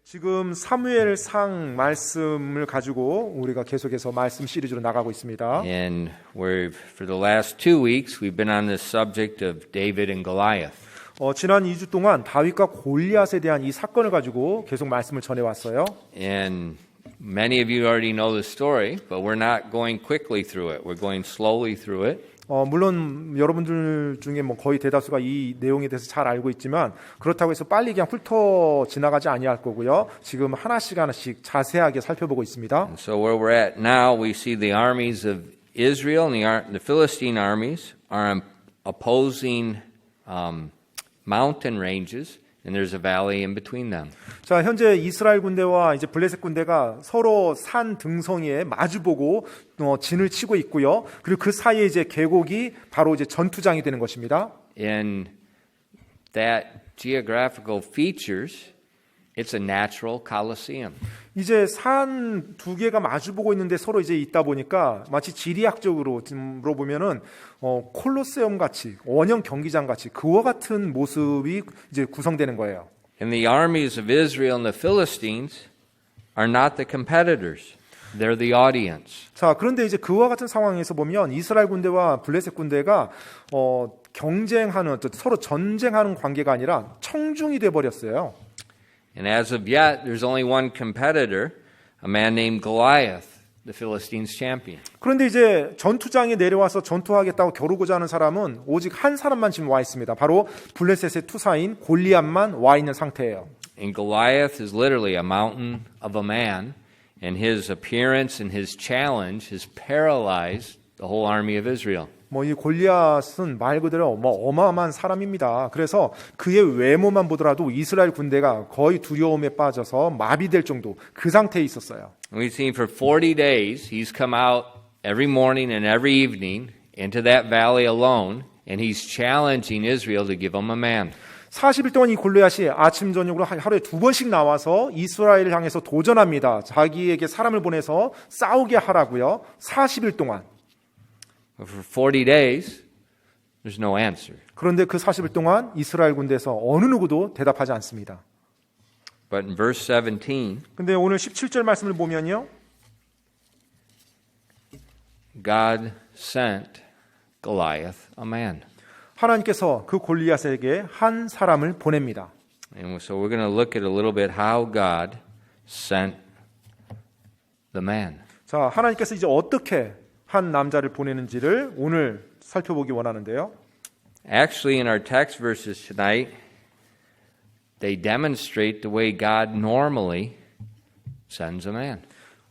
지금 사무엘상 말씀을 가지고 우리가 계속해서 말씀 시리즈로 나가고 있습니다. And for the last 2 weeks, we've been on this subject of David and Goliath. 지난 2주 동안 다윗과 골리앗에 대한 이 사건을 가지고 계속 말씀을 전해왔어요. And many of you already know the story, but we're not going quickly through it. We're going slowly through it. 물론 여러분들 중에 거의 대다수가 이 내용에 대해서 잘 알고 있지만 그렇다고 해서 빨리 그냥 훑어 지나가지 아니할 거고요. 지금 하나씩 자세하게 살펴보고 있습니다. And so where we're at now, we see the armies of Israel and the Philistine armies are opposing mountain ranges, and there's a valley in between them. 자, 현재 이스라엘 군대와 이제 블레셋 군대가 서로 산 등성이에 마주보고 진을 치고 있고요. 그리고 그 사이에 이제 계곡이 바로 이제 전투장이 되는 것입니다. In that geographical features, it's a natural coliseum. 이제 산 두 개가 마주보고 있는데 서로 이제 있다 보니까 마치 지리학적으로 물어보면은 콜로세움 같이 원형 경기장 같이 그와 같은 모습이 이제 구성되는 거예요. And the armies of Israel and the Philistines are not the competitors. They're the audience. 자, 그런데 이제 그와 같은 상황에서 보면 이스라엘 군대와 블레셋 군대가 경쟁하는 서로 전쟁하는 관계가 아니라 청중이 돼 버렸어요. And as of yet, there's only one competitor, a man named Goliath, the Philistines' champion. 그런데 이제 전투장에 내려와서 전투하겠다고 겨루고자 하는 사람은 오직 한 사람만 지금 와 있습니다. 바로 블레셋의 투사인 골리앗만 와 있는 상태예요. And Goliath is literally a mountain of a man, and his appearance and his challenge has paralyzed the whole army of Israel. 이 골리앗은 말 그대로 어마어마한 사람입니다. 그래서 그의 외모만 보더라도 이스라엘 군대가 거의 두려움에 빠져서 마비될 정도 그 상태에 있었어요. We've seen for 40 days he's come out every morning and every evening into that valley alone, and he's challenging Israel to give him a man. 40일 동안 이 골리앗이 아침 저녁으로 하루에 2번씩 나와서 이스라엘을 향해서 도전합니다. 자기에게 사람을 보내서 싸우게 하라고요. 40일 동안. But for 40 days, there's no answer. 그런데 그 40일 동안 이스라엘 군대에서 어느 누구도 대답하지 않습니다. But in verse 17, 근데 오늘 17절 말씀을 보면요. God sent Goliath a man. 하나님께서 그 골리앗에게 한 사람을 보냅니다. And so we're going to look at a little bit how God sent the man. 자, 하나님께서 이제 어떻게 한 남자를 보내는지를 오늘 살펴보기 원하는데요. Actually, in our text verses tonight, they demonstrate the way God normally sends a man.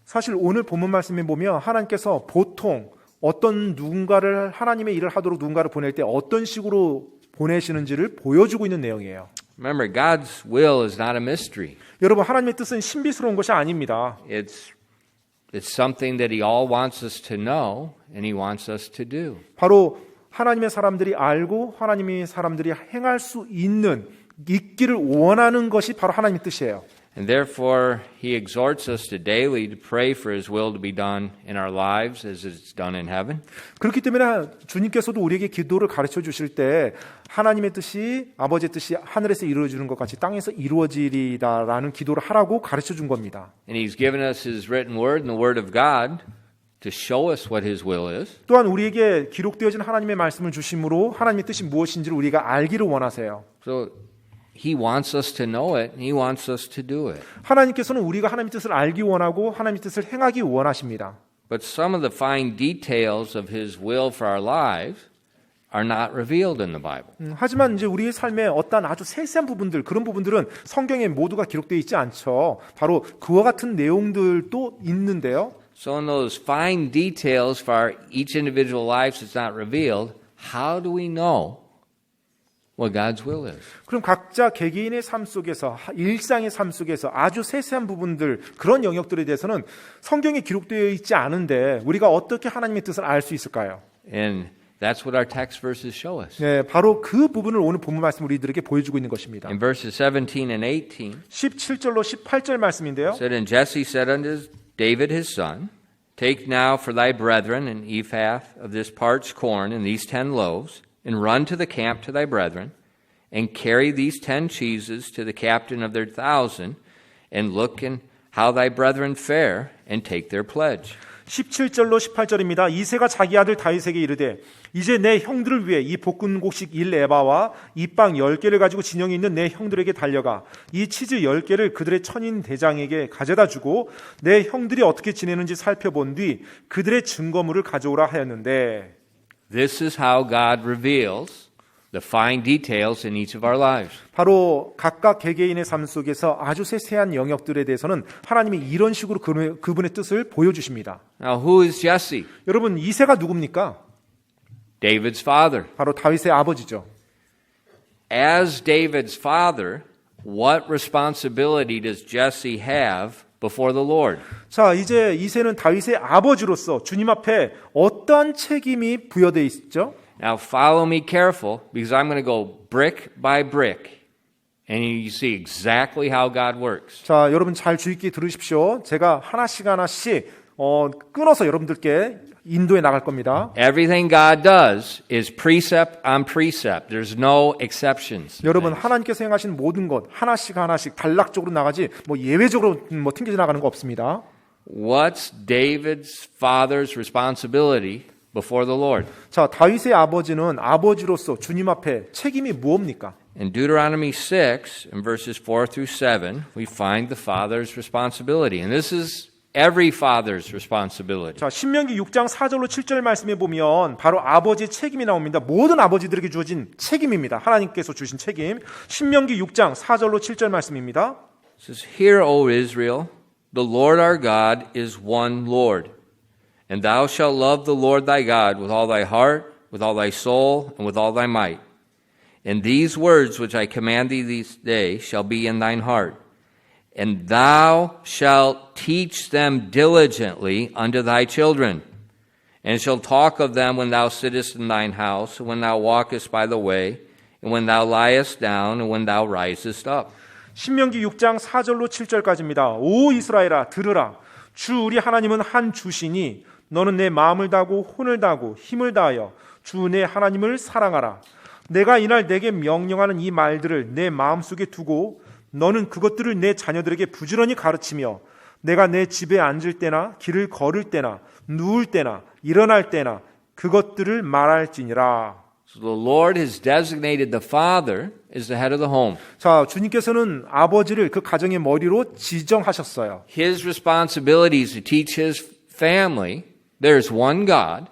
사실 오늘 본문 말씀에 보면 하나님께서 보통 어떤 누군가를 하나님의 일을 하도록 누군가를 보낼 때 어떤 식으로 보내시는지를 보여주고 있는 내용이에요. Remember, God's will is not a mystery. 여러분, 하나님의 뜻은 신비스러운 것이 아닙니다. It's something that He all wants us to know and He wants us to do. 바로 하나님의 사람들이 알고 하나님의 사람들이 행할 수 있기를 원하는 것이 바로 하나님의 뜻이에요. And therefore, He exhorts us to daily to pray for His will to be done in our lives as it's done in heaven. 그렇기 때문에 주님께서도 우리에게 기도를 가르쳐 주실 때 하나님의 뜻이 아버지의 뜻이 하늘에서 이루어지는 것 같이 땅에서 이루어지리다라는 기도를 하라고 가르쳐 준 겁니다. And He's given us His written word and the word of God to show us what His will is. 또한 우리에게 기록되어진 하나님의 말씀을 주심으로 하나님의 뜻이 무엇인지를 우리가 알기를 원하세요. So He wants us to know it, and He wants us to do it. 하나님께서는 우리가 하나님의 뜻을 알기 원하고 하나님의 뜻을 행하기 원하십니다. But some of the fine details of His will for our lives are not revealed in the Bible. 하지만 이제 우리의 삶에 어떤 아주 세세한 부분들, 그런 부분들은 성경에 모두가 기록되어 있지 않죠. 바로 그와 같은 내용들도 있는데요. So in those fine details for each individual lives that's not revealed, how do we know what God's will is? 그럼 각자 개개인의 삶 속에서 일상의 삶 속에서 아주 세세한 부분들 그런 영역들에 대해서는 성경에 기록되어 있지 않은데 우리가 어떻게 하나님의 뜻을 알 수 있을까요? And that's what our text verses show us. 네, 바로 그 부분을 오늘 본문 말씀 우리들에게 보여주고 있는 것입니다. In verses 17 and 18, 17절로 18절 말씀인데요. it said, And Jesse said unto David his son, Take now for thy brethren an ephah of this parched corn and these 10 loaves, and run to the camp to thy brethren, and carry these 10 cheeses to the captain of their 1,000, and look in how thy brethren fare, and take their pledge. 17절로 18절입니다. 이새가 자기 아들 다윗에게 이르되 이제 내 형들을 위해 이 볶음곡식 1에바와 이 빵 10개를 가지고 진영에 있는 내 형들에게 달려가 이 치즈 10개를 그들의 천인 대장에게 가져다 주고 내 형들이 어떻게 지내는지 살펴본 뒤 그들의 증거물을 가져오라 하였는데 This is how God reveals the fine details in each of our lives. 바로 각각 개개인의 삶 속에서 아주 세세한 영역들에 대해서는 하나님이 이런 식으로 그분의 뜻을 보여주십니다. Now, who is Jesse? 여러분 이새가 누굽니까? David's father. 바로 다윗의 아버지죠. As David's father, what responsibility does Jesse have before the Lord? 자, 이제 이새는 다윗의 아버지로서 주님 앞에 어떠한 책임이 부여되어 있죠? Now, follow me careful because I'm going to go brick by brick. And you see exactly how God works. 자, 여러분 잘 주의 깊게 들으십시오. 제가 하나씩 끊어서 여러분들께 인도해 나갈 겁니다. Everything God does is precept on precept. There's no exceptions. 여러분 하나님께서 행하신 모든 것 하나씩 단락적으로 나가지 예외적으로 튕겨져 나가는 거 없습니다. What's David's father's responsibility before the Lord? 자, 다윗의 아버지는 아버지로서 주님 앞에 책임이 무엇입니까? In Deuteronomy 6, in verses 4 through 7, we find the father's responsibility. And this is every father's responsibility. 자, 신명기 6장 4절로 7절 말씀에 보면 바로 아버지의 책임이 나옵니다. 모든 아버지들에게 주어진 책임입니다. 하나님께서 주신 책임. 신명기 6장 4절로 7절 말씀입니다. It says, Hear, O Israel, the Lord our God is one Lord. And thou shalt love the Lord thy God with all thy heart, with all thy soul, and with all thy might. And these words which I command thee this day shall be in thine heart. And thou shalt teach them diligently unto thy children, and shalt talk of them when thou sittest in thine house, and when thou walkest by the way, and when thou liest down, and when thou risest up. 신명기 6장 4절로 7절까지입니다. 오 이스라엘아 들으라. 주 우리 하나님은 한 주시니 너는 내 마음을 다하고 혼을 다하고 힘을 다하여 주 내 하나님을 사랑하라. 내가 이날 내게 명령하는 이 말들을 내 마음속에 두고 너는 그것들을 내 자녀들에게 부지런히 가르치며 내가 내 집에 앉을 때나 길을 걸을 때나 누울 때나 일어날 때나 그것들을 말할지니라. So the Lord has designated the father as the head of the home. 자, 주님께서는 아버지를 그 가정의 머리로 지정하셨어요. His responsibility is to teach his family there's one God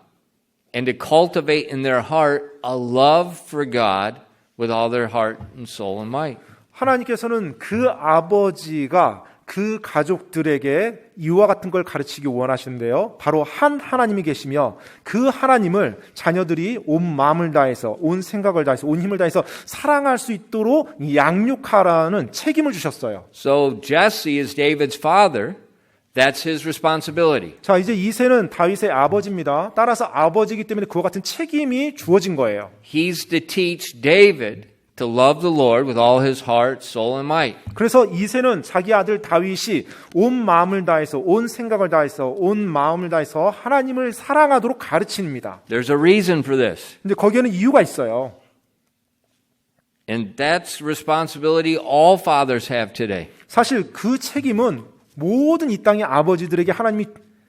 and to cultivate in their heart a love for God with all their heart and soul and might. 하나님께서는 그 아버지가 그 가족들에게 이와 같은 걸 가르치기 원하시는데요. 바로 한 하나님이 계시며 그 하나님을 자녀들이 온 마음을 다해서, 온 생각을 다해서, 온 힘을 다해서 사랑할 수 있도록 양육하라는 책임을 주셨어요. So Jesse is David's father. That's his responsibility. 자, 이제 이새는 다윗의 아버지입니다. 따라서 아버지이기 때문에 그와 같은 책임이 주어진 거예요. He's to teach David to love the Lord with all his heart, soul, and might. 그래서 이새는 자기 아들 다윗이 온 마음을 다해서, 온 생각을 다해서, 온 마음을 다해서 하나님을 사랑하도록 가르칩니다. There's a reason for this. 근데 거기에는 이유가 있어요. And that's responsibility all fathers have today. 사실 그 책임은 모든 이 땅의 아버지들에게 하나님이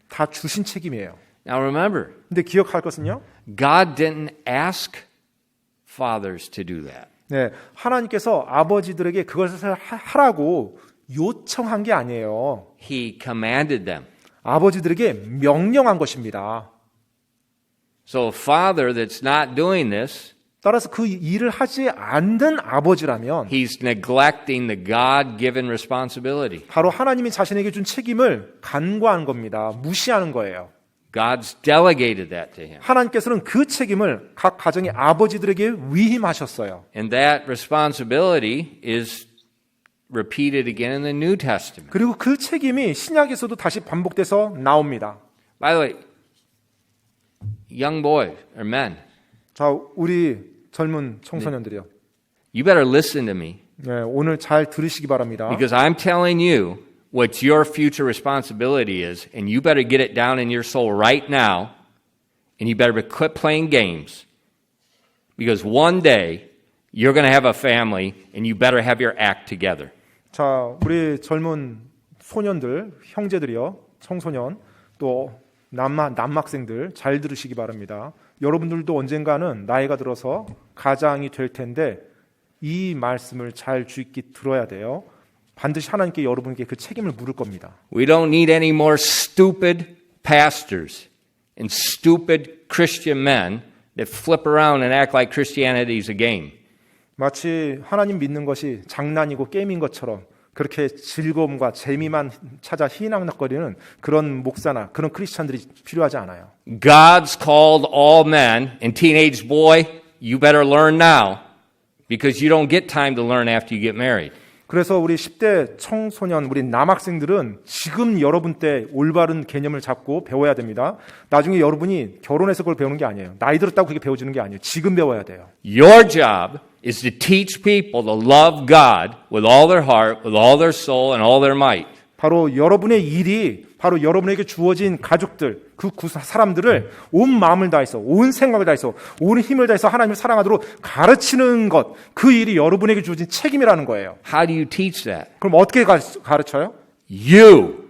다 주신 책임이에요. Now remember, 근데 기억할 것은요. God didn't ask fathers to do that. 네, 하나님께서 아버지들에게 그것을 하라고 요청한 게 아니에요. He commanded them. 아버지들에게 명령한 것입니다. So a father that's not doing this, 따라서 그 일을 하지 않는 아버지라면 he's neglecting the God-given responsibility. 바로 하나님이 자신에게 준 책임을 간과한 겁니다. 무시하는 거예요. God's delegated that to him. 하나님께서는 그 책임을 각 가정의 아버지들에게 위임하셨어요. And that responsibility is repeated again in the New Testament. 그리고 그 책임이 신약에서도 다시 반복돼서 나옵니다. By the way, young boys or men, 자, 우리 젊은 청소년들이요. you better listen to me 네, 오늘 잘 들으시기 바랍니다. because I'm telling you what your future responsibility is, and you better get it down in your soul right now, and you better quit playing games because one day you're going to have a family, and you better have your act together. 자, 우리 젊은 소년들, 형제들이요, 청소년, 또 남학생들 잘 들으시기 바랍니다. 여러분들도 언젠가는 나이가 들어서 가장이 될 텐데 이 말씀을 잘 주의 깊게 들어야 돼요. 반드시 하나님께 여러분께 그 책임을 물을 겁니다. We don't need any more stupid pastors and stupid Christian men that flip around and act like Christianity is a game. 마치 하나님 믿는 것이 장난이고 게임인 것처럼 그렇게 즐거움과 재미만 찾아 희낙낙거리는 그런 목사나 그런 크리스찬들이 필요하지 않아요. God's called all men, and teenage boy, you better learn now because you don't get time to learn after you get married. 그래서 우리 10대 청소년, 우리 남학생들은 지금 여러분 때 올바른 개념을 잡고 배워야 됩니다. 나중에 여러분이 결혼해서 그걸 배우는 게 아니에요. 나이 들었다고 그게 배워지는 게 아니에요. 지금 배워야 돼요. Your job is to teach people to love God with all their heart, with all their soul, and all their might. 바로 여러분의 일이 바로 여러분에게 주어진 가족들, 그 사람들을 온 마음을 다해서, 온 생각을 다해서, 온 힘을 다해서 하나님을 사랑하도록 가르치는 것, 그 일이 여러분에게 주어진 책임이라는 거예요. How do you teach that? 그럼 어떻게 가르쳐요? You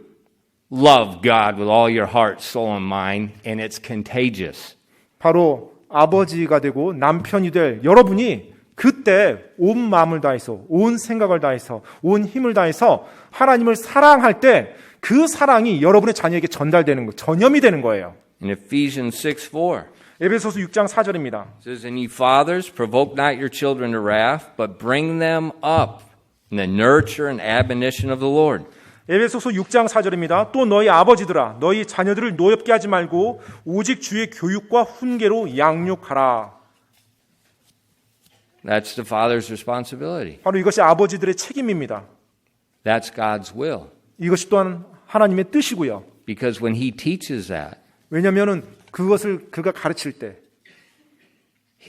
love God with all your heart, soul, and mind, and it's contagious. 바로 아버지가 되고 남편이 될 여러분이 그때 온 마음을 다해서, 온 생각을 다해서, 온 힘을 다해서 하나님을 사랑할 때 그 사랑이 여러분의 자녀에게 전달되는 거, 전염이 되는 거예요. In Ephesians 6:4, 에베소서 6장 4절입니다. it says, And ye fathers, provoke not your children to wrath, but bring them up in the nurture and admonition of the Lord. 에베소서 6장 4절입니다. 또 너희 아버지들아 너희 자녀들을 노엽게 하지 말고 오직 주의 교육과 훈계로 양육하라. That's the father's responsibility. 바로 이것이 아버지들의 책임입니다. That's God's will. 이것이 또한 하나님의 뜻이고요. Because when he teaches that, 왜냐하면 그것을 그가 가르칠 때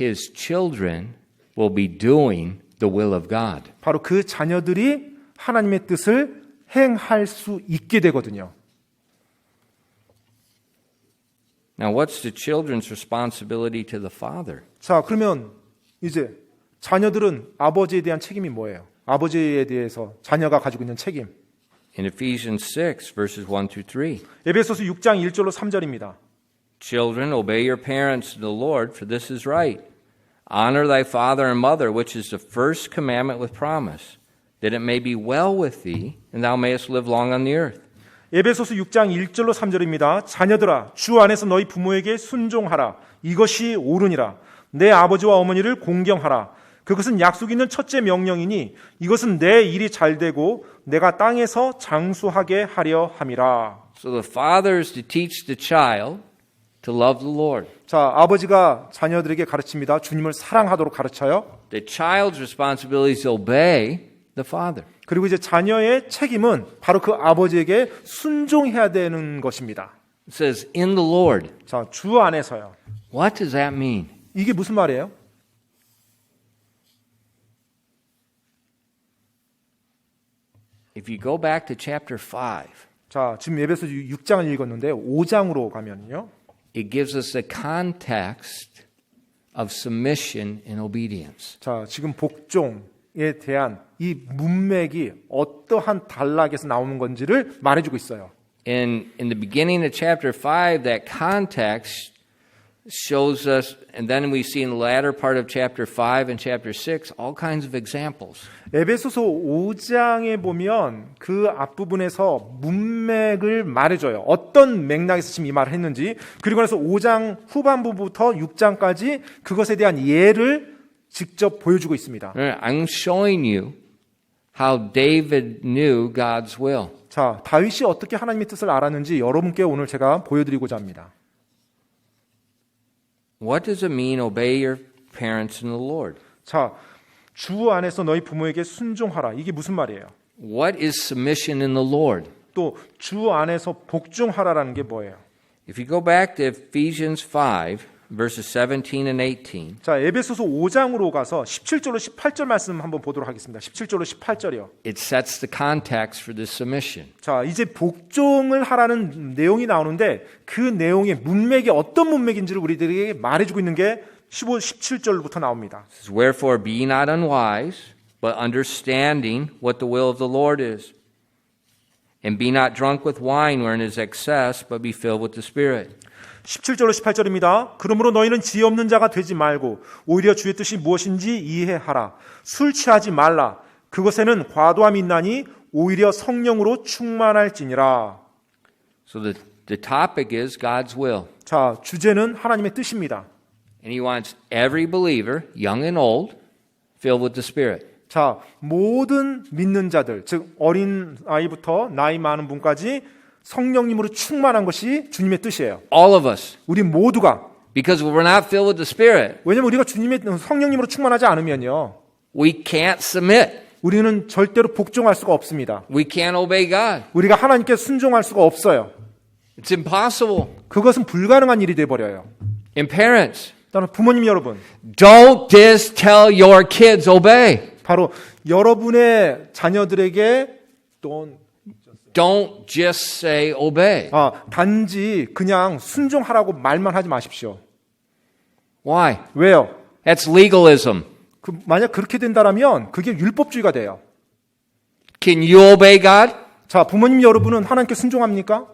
his children will be doing the will of God. 바로 그 자녀들이 하나님의 뜻을 행할 수 있게 되거든요. Now, what's the children's responsibility to the father? 자, 그러면 이제 자녀들은 아버지에 대한 책임이 뭐예요? 아버지에 대해서 자녀가 가지고 있는 책임. In Ephesians 6, verses 1 through 3. 에베소서 6장 1절로 3절입니다. Children, obey your parents in the Lord, for this is right. Honor thy father and mother, which is the first commandment with promise, that it may be well with thee, and thou mayest live long on the earth. 에베소서 6장 1절로 3절입니다. 자녀들아 주 안에서 너희 부모에게 순종하라. 이것이 옳으니라. 내 아버지와 어머니를 공경하라. 그것은 약속 있는 첫째 명령이니 이것은 내 일이 잘 되고 내가 땅에서 장수하게 하려 함이라. So the father is to teach the child to love the Lord. 자, 아버지가 자녀들에게 가르칩니다. 주님을 사랑하도록 가르쳐요. The child's responsibility is to obey the father. 그리고 이제 자녀의 책임은 바로 그 아버지에게 순종해야 되는 것입니다. It says, in the Lord. 자, 주 안에서요. What does that mean? 이게 무슨 말이에요? If you go back to chapter 5, 자, 지금 에베소 6장을 읽었는데 5장으로 가면요. it gives us the context of submission and obedience. 자, 지금 복종에 대한 이 문맥이 어떠한 단락에서 나오는 건지를 말해주고 있어요. In the beginning of chapter 5, that context shows us, and then we see in the latter part of chapter 5 and chapter 6, all kinds of examples. 에베소서 5장에 보면 그 앞부분에서 문맥을 말해줘요. 어떤 맥락에서 지금 이 말을 했는지. 그리고 나서 5장 후반부부터 6장까지 그것에 대한 예를 직접 보여주고 있습니다. I'm showing you how David knew God's will. 자, 다윗이 어떻게 하나님의 뜻을 알았는지 여러분께 오늘 제가 보여드리고자 합니다. What does it mean, obey your parents in the Lord? 자, 주 안에서 너희 부모에게 순종하라. 이게 무슨 말이에요? What is submission in the Lord? 또 주 안에서 복종하라라는 게 뭐예요? If you go back to Ephesians 5, verses 17 and 18, 자, 에베소서 5장으로 가서 17절로 18절 말씀 한번 보도록 하겠습니다. 17절로 18절이요. it sets the context for this submission. 자, 이제 복종을 하라는 내용이 나오는데 그 내용의 문맥이 어떤 문맥인지를 우리들에게 말해주고 있는 게 17절부터 나옵니다. It says, Wherefore be ye not unwise, but understanding what the will of the Lord is. And be not drunk with wine wherein is excess, but be filled with the Spirit. 17절로 18절입니다. 그러므로 너희는 지혜 없는 자가 되지 말고 오히려 주의 뜻이 무엇인지 이해하라. 술 취하지 말라. 그것에는 과도함이 있나니 오히려 성령으로 충만할지니라. So the topic is God's will. 자, 주제는 하나님의 뜻입니다. And He wants every believer, young and old, filled with the Spirit. 자, 모든 믿는 자들, 즉 어린 아이부터 나이 많은 분까지 성령님으로 충만한 것이 주님의 뜻이에요. All of us. 우리 모두가. Because if we're not filled with the Spirit, 왜냐하면 우리가 주님의 성령님으로 충만하지 않으면요, we can't submit. 우리는 절대로 복종할 수가 없습니다. We can't obey God. 우리가 하나님께 순종할 수가 없어요. It's impossible. 그것은 불가능한 일이 돼버려요. And parents, 따라서 부모님 여러분, don't just tell your kids obey. 바로 여러분의 자녀들에게 Don't just say obey. 단지 그냥 순종하라고 말만 하지 마십시오. Why? 왜요? That's legalism. 만약 그렇게 된다면 그게 율법주의가 돼요. Can you obey God? 자, 부모님 여러분은 하나님께 순종합니까?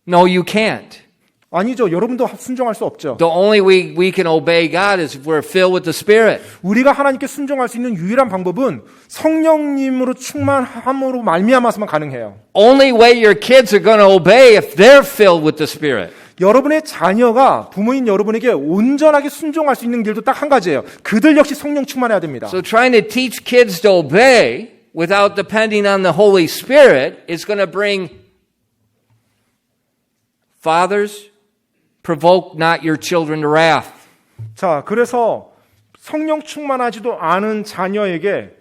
No, you can't. 아니죠. 여러분도 순종할 수 없죠. The only way we can obey God is if we're filled with the Spirit. 우리가 하나님께 순종할 수 있는 유일한 방법은 성령님으로 충만함으로 말미암아서만 가능해요. Only way your kids are going to obey if they're filled with the Spirit. 여러분의 자녀가 부모인 여러분에게 온전하게 순종할 수 있는 길도 딱 한 가지예요. 그들 역시 성령 충만해야 됩니다. So trying to teach kids to obey without depending on the Holy Spirit is going to bring fathers, provoke not your children to wrath. 자, 그래서 성령 충만하지도 않은 자녀에게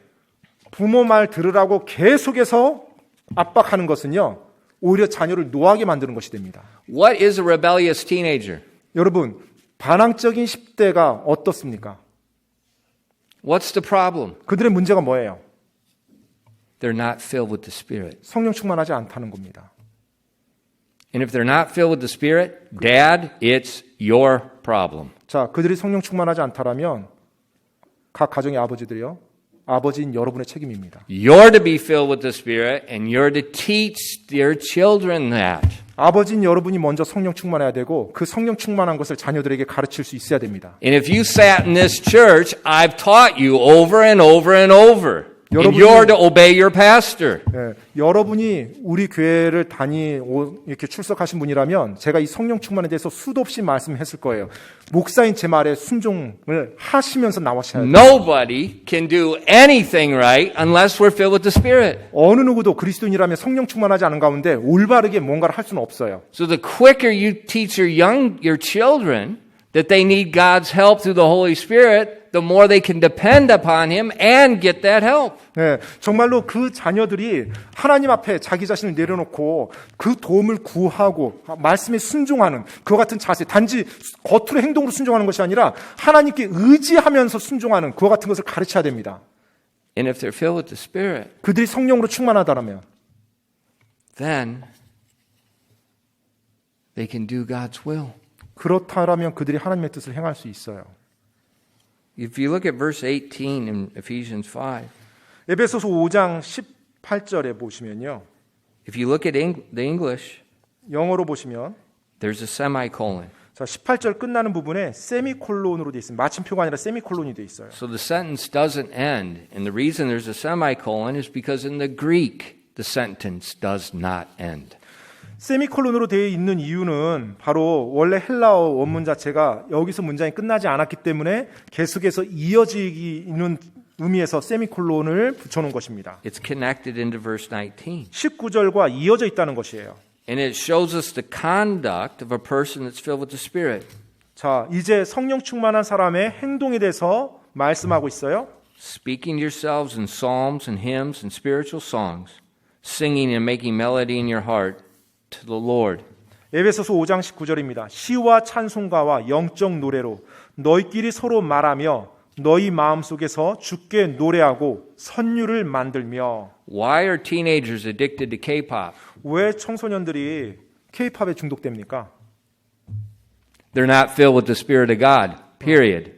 부모 말 들으라고 계속해서 압박하는 것은요, 오히려 자녀를 노하게 만드는 것이 됩니다. What is a rebellious teenager? 여러분, 반항적인 10대가 어떻습니까? What's the problem? 그들의 문제가 뭐예요? They're not filled with the Spirit. 성령 충만하지 않다는 겁니다. And if they're not filled with the Spirit, Dad, it's your problem. 자, 그들이 성령 충만하지 않다라면 각 가정의 아버지들이요, 아버지인 여러분의 책임입니다. You're to be filled with the Spirit, and you're to teach your children that. 아버지인 여러분이 먼저 성령 충만해야 되고 그 성령 충만한 것을 자녀들에게 가르칠 수 있어야 됩니다. And if you sat in this church, I've taught you over and over and over. And you're to obey your pastor. 예, 여러분이 우리 교회를 이렇게 출석하신 분이라면 제가 이 성령 충만에 대해서 수도 없이 말씀했을 거예요. 목사인 제 말에 순종을 하시면서 나와셔야 돼요. Nobody can do anything right unless we're filled with the Spirit. 어느 누구도 그리스도인이라면 성령 충만하지 않은 가운데 올바르게 뭔가를 할 수는 없어요. So the quicker you teach your children that they need God's help through the Holy Spirit, the more they can depend upon Him and get that help. 네, 정말로 그 자녀들이 하나님 앞에 자기 자신을 내려놓고 그 도움을 구하고 말씀에 순종하는 그와 같은 자세, 단지 겉으로 행동으로 순종하는 것이 아니라 하나님께 의지하면서 순종하는 그와 같은 것을 가르쳐야 됩니다. And if they're filled with the Spirit, 그들이 성령으로 충만하다면 then they can do God's will. 그렇다면 그들이 하나님의 뜻을 행할 수 있어요. If you look at verse 18 in Ephesians 5, 에베소서 5장 18절에 보시면요. if you look at the English, 영어로 보시면 there's a semicolon. 자, 18절 끝나는 부분에 세미콜론으로 되어 있습니다. 마침표가 아니라 세미콜론이 되어 있어요. So the sentence doesn't end. And the reason there's a semicolon is because in the Greek, the sentence does not end. 세미콜론으로 되어 있는 이유는 바로 원래 헬라어 원문 자체가 여기서 문장이 끝나지 않았기 때문에 계속해서 이어지는 의미에서 세미콜론을 붙여놓은 것입니다. It's connected into verse 19. 19절과 이어져 있다는 것이에요. And it shows us the conduct of a person that's filled with the Spirit. 자, 이제 성령 충만한 사람의 행동에 대해서 말씀하고 있어요. Speaking to yourselves in psalms and hymns and spiritual songs, singing and making melody in your heart to the Lord. 에베소서 5장 19절입니다. 시와 찬송가와 영적 노래로 너희끼리 서로 말하며 너희 마음속에서 주께 노래하고 선율을 만들며. Why are teenagers addicted to K-pop? 왜 청소년들이 K-팝에 중독됩니까? They're not filled with the Spirit of God, period.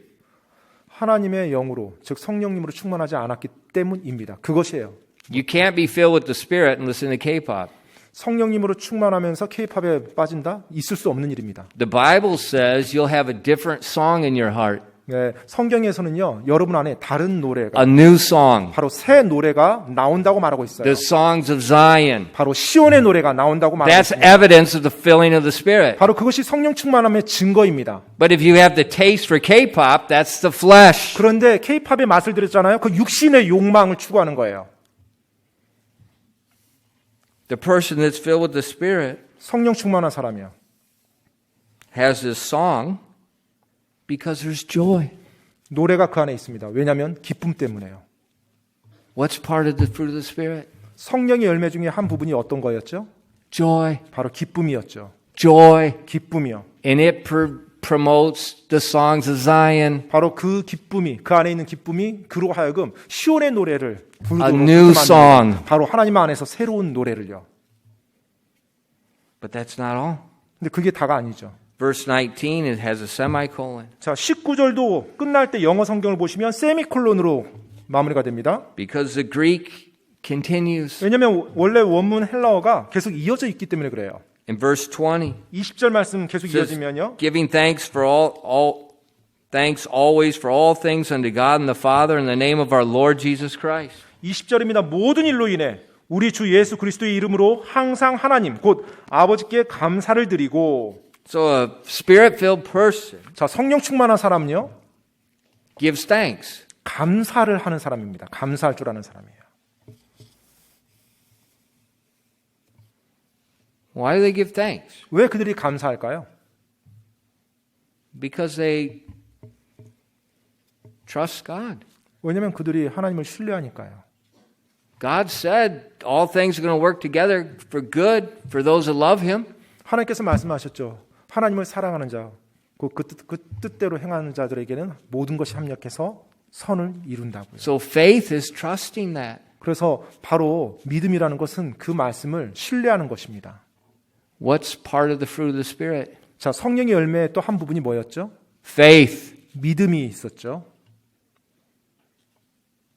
하나님의 영으로, 즉 성령님으로 충만하지 않았기 때문입니다. 그것이에요. You can't be filled with the Spirit and listen to K-pop. 성령님으로 충만하면서 K-팝에 빠진다? 있을 수 없는 일입니다. The Bible says you'll have a different song in your heart, 네, 성경에서는요, 여러분 안에 다른 노래가, a new song, 바로 새 노래가 나온다고 말하고 있어요. the songs of Zion. 바로 시온의 노래가 나온다고 말하고 That's 있습니다. evidence of the filling of the Spirit. 바로 그것이 성령 충만함의 증거입니다. But if you have the taste for K-pop, that's the flesh. 그런데 K-팝의 맛을 들었잖아요. 그 육신의 욕망을 추구하는 거예요. The person that's filled with the Spirit 성령 충만한 사람이요. has this song because there's joy. 노래가 그 안에 있습니다. 왜냐하면 기쁨 때문에요. What's part of the fruit of the Spirit? 성령의 열매 중에 한 부분이 어떤 거였죠? Joy. 바로 기쁨이었죠. Joy. 기쁨이요. And it promotes the songs of Zion. 바로 그 기쁨이, 그 안에 있는 기쁨이 그로 하여금 시온의 노래를 부르도록 A new 만듭니다. song. 바로 하나님 안에서 새로운 노래를요. But that's not all. 근데 그게 다가 아니죠. Verse 19, it has a semicolon. 자, 19절도 끝날 때 영어 성경을 보시면 세미콜론으로 마무리가 됩니다. Because the Greek continues. 왜냐하면 원래 원문 헬라어가 계속 이어져 있기 때문에 그래요. In verse 20, 20절 말씀 계속 it says, 이어지면요. giving thanks for thanks always for all things unto God and the Father in the name of our Lord Jesus Christ. 20절입니다. 모든 일로 인해 우리 주 예수 그리스도의 이름으로 항상 하나님 곧 아버지께 감사를 드리고. So a spirit-filled person 자, 성령 충만한 사람은요, gives thanks. 감사를 하는 사람입니다. 감사할 줄 아는 사람이에요. Why do they give thanks? 왜 그들이 감사할까요? Because they trust God. 왜냐하면 그들이 하나님을 신뢰하니까요. God said all things are going to work together for good for those who love Him. 하나님께서 말씀하셨죠. 하나님을 사랑하는 자, 그 뜻대로 행하는 자들에게는 모든 것이 합력해서 선을 이룬다고요. So faith is trusting that. 그래서 바로 믿음이라는 것은 그 말씀을 신뢰하는 것입니다. What's part of the fruit of the Spirit? 자, 성령의 열매의 또 한 부분이 뭐였죠? Faith. 믿음이 있었죠.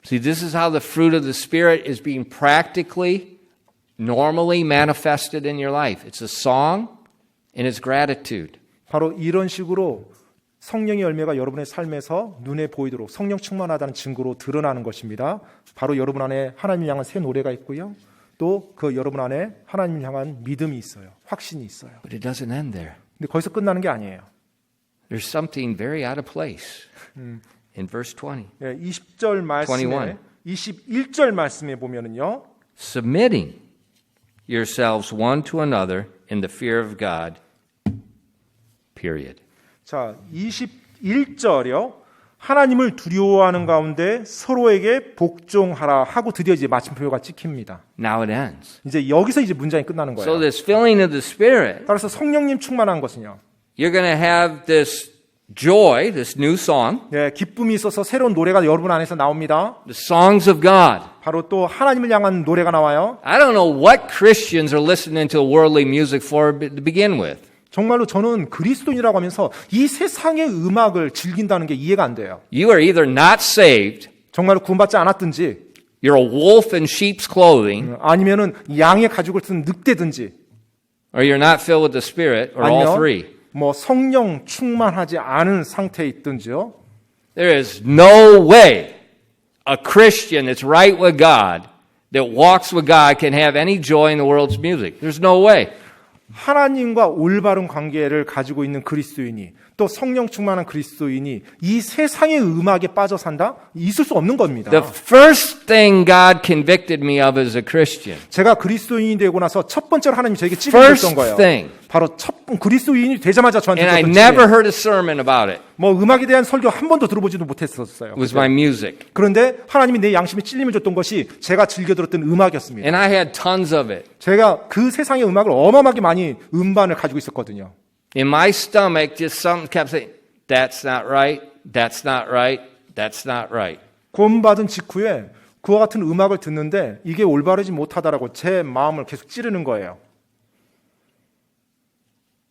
See, this is how the fruit of the Spirit is being practically, normally manifested in your life. It's a song and it's gratitude. 바로 이런 식으로 성령의 열매가 여러분의 삶에서 눈에 보이도록 성령 충만하다는 증거로 드러나는 것입니다. 바로 여러분 안에 하나님을 향한 새 노래가 있고요. 또 그 여러분 안에 하나님을 향한 믿음이 있어요. 확신이 있어요. But it doesn't end there. 근데 거기서 끝나는 게 아니에요. There's something very out of place in verse 20. 20절 말씀에 21절 말씀에 보면은요. Submitting yourselves one to another in the fear of God. Period. 자, 21절이요. 하나님을 두려워하는 가운데 서로에게 복종하라 하고 드디어 이제 마침표가 찍힙니다. Now it ends. 이제 여기서 이제 문장이 끝나는 So 거예요. this filling of the Spirit, 따라서 성령님 충만한 것은요. you're going to have this joy, this new song, 예, 기쁨이 있어서 새로운 노래가 여러분 안에서 나옵니다. the songs of God. 바로 또 하나님을 향한 노래가 나와요. I don't know what Christians are listening to worldly music for to begin with. 정말로 저는 그리스도인이라고 하면서 이 세상의 음악을 즐긴다는 게 이해가 안 돼요. You are either not saved, 정말로 구원받지 않았든지 you're a wolf in sheep's clothing, 아니면은 양의 가죽을 쓴 늑대든지 or you're not filled with the Spirit, or all three. 아니면 뭐 성령 충만하지 않은 상태에 있든지요. There is no way a Christian that's right with God, that walks with God, can have any joy in the world's music. There's no way. 하나님과 올바른 관계를 가지고 있는 그리스도인이 또 성령 충만한 그리스도인이 이 세상의 음악에 빠져 산다? 있을 수 없는 겁니다. The first thing God convicted me of as a Christian, 제가 그리스도인이 되고 나서 첫 번째로 하나님이 저에게 first 찔러줬던 거예요. thing, 바로 그리스도인이 되자마자 저한테 and I 줬던 never 찔림. heard a sermon about it, 뭐 음악에 대한 설교 한 번도 들어보지도 못했었어요. was my music. 그런데 하나님이 내 양심에 찔림을 줬던 것이 제가 즐겨 들었던 음악이었습니다. And I had tons of it. 제가 그 세상의 음악을 어마어마하게 많이 음반을 가지고 있었거든요. In my stomach, just something kept saying, that's not right, that's not right, that's not right. 구원받은 직후에 그와 같은 음악을 듣는데 이게 올바르지 못하다라고 제 마음을 계속 찌르는 거예요.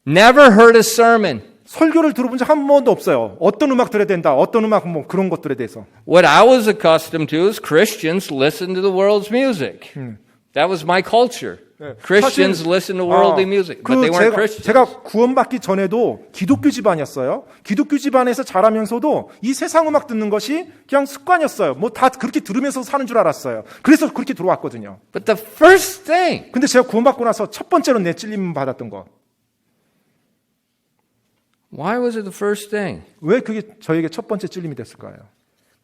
Never heard a sermon. 설교를 들어본 적 한 번도 없어요. 어떤 음악 들어야 된다, 어떤 음악 뭐 그런 것들에 대해서. What I was accustomed to is Christians listen to the world's music. That was my culture. Christians listen to worldly music, but they weren't Christians. 제가 구원받기 전에도 기독교 집안이었어요. 기독교 집안에서 자라면서도 이 세상 음악 듣는 것이 그냥 습관이었어요. 뭐 다 그렇게 들으면서 사는 줄 알았어요. 그래서 그렇게 들어왔거든요. But the first thing, 근데 제가 구원받고 나서 첫 번째로 내 찔림 받았던 거. why was it the first thing? 왜 그게 저에게 첫 번째 찔림이 됐을까요?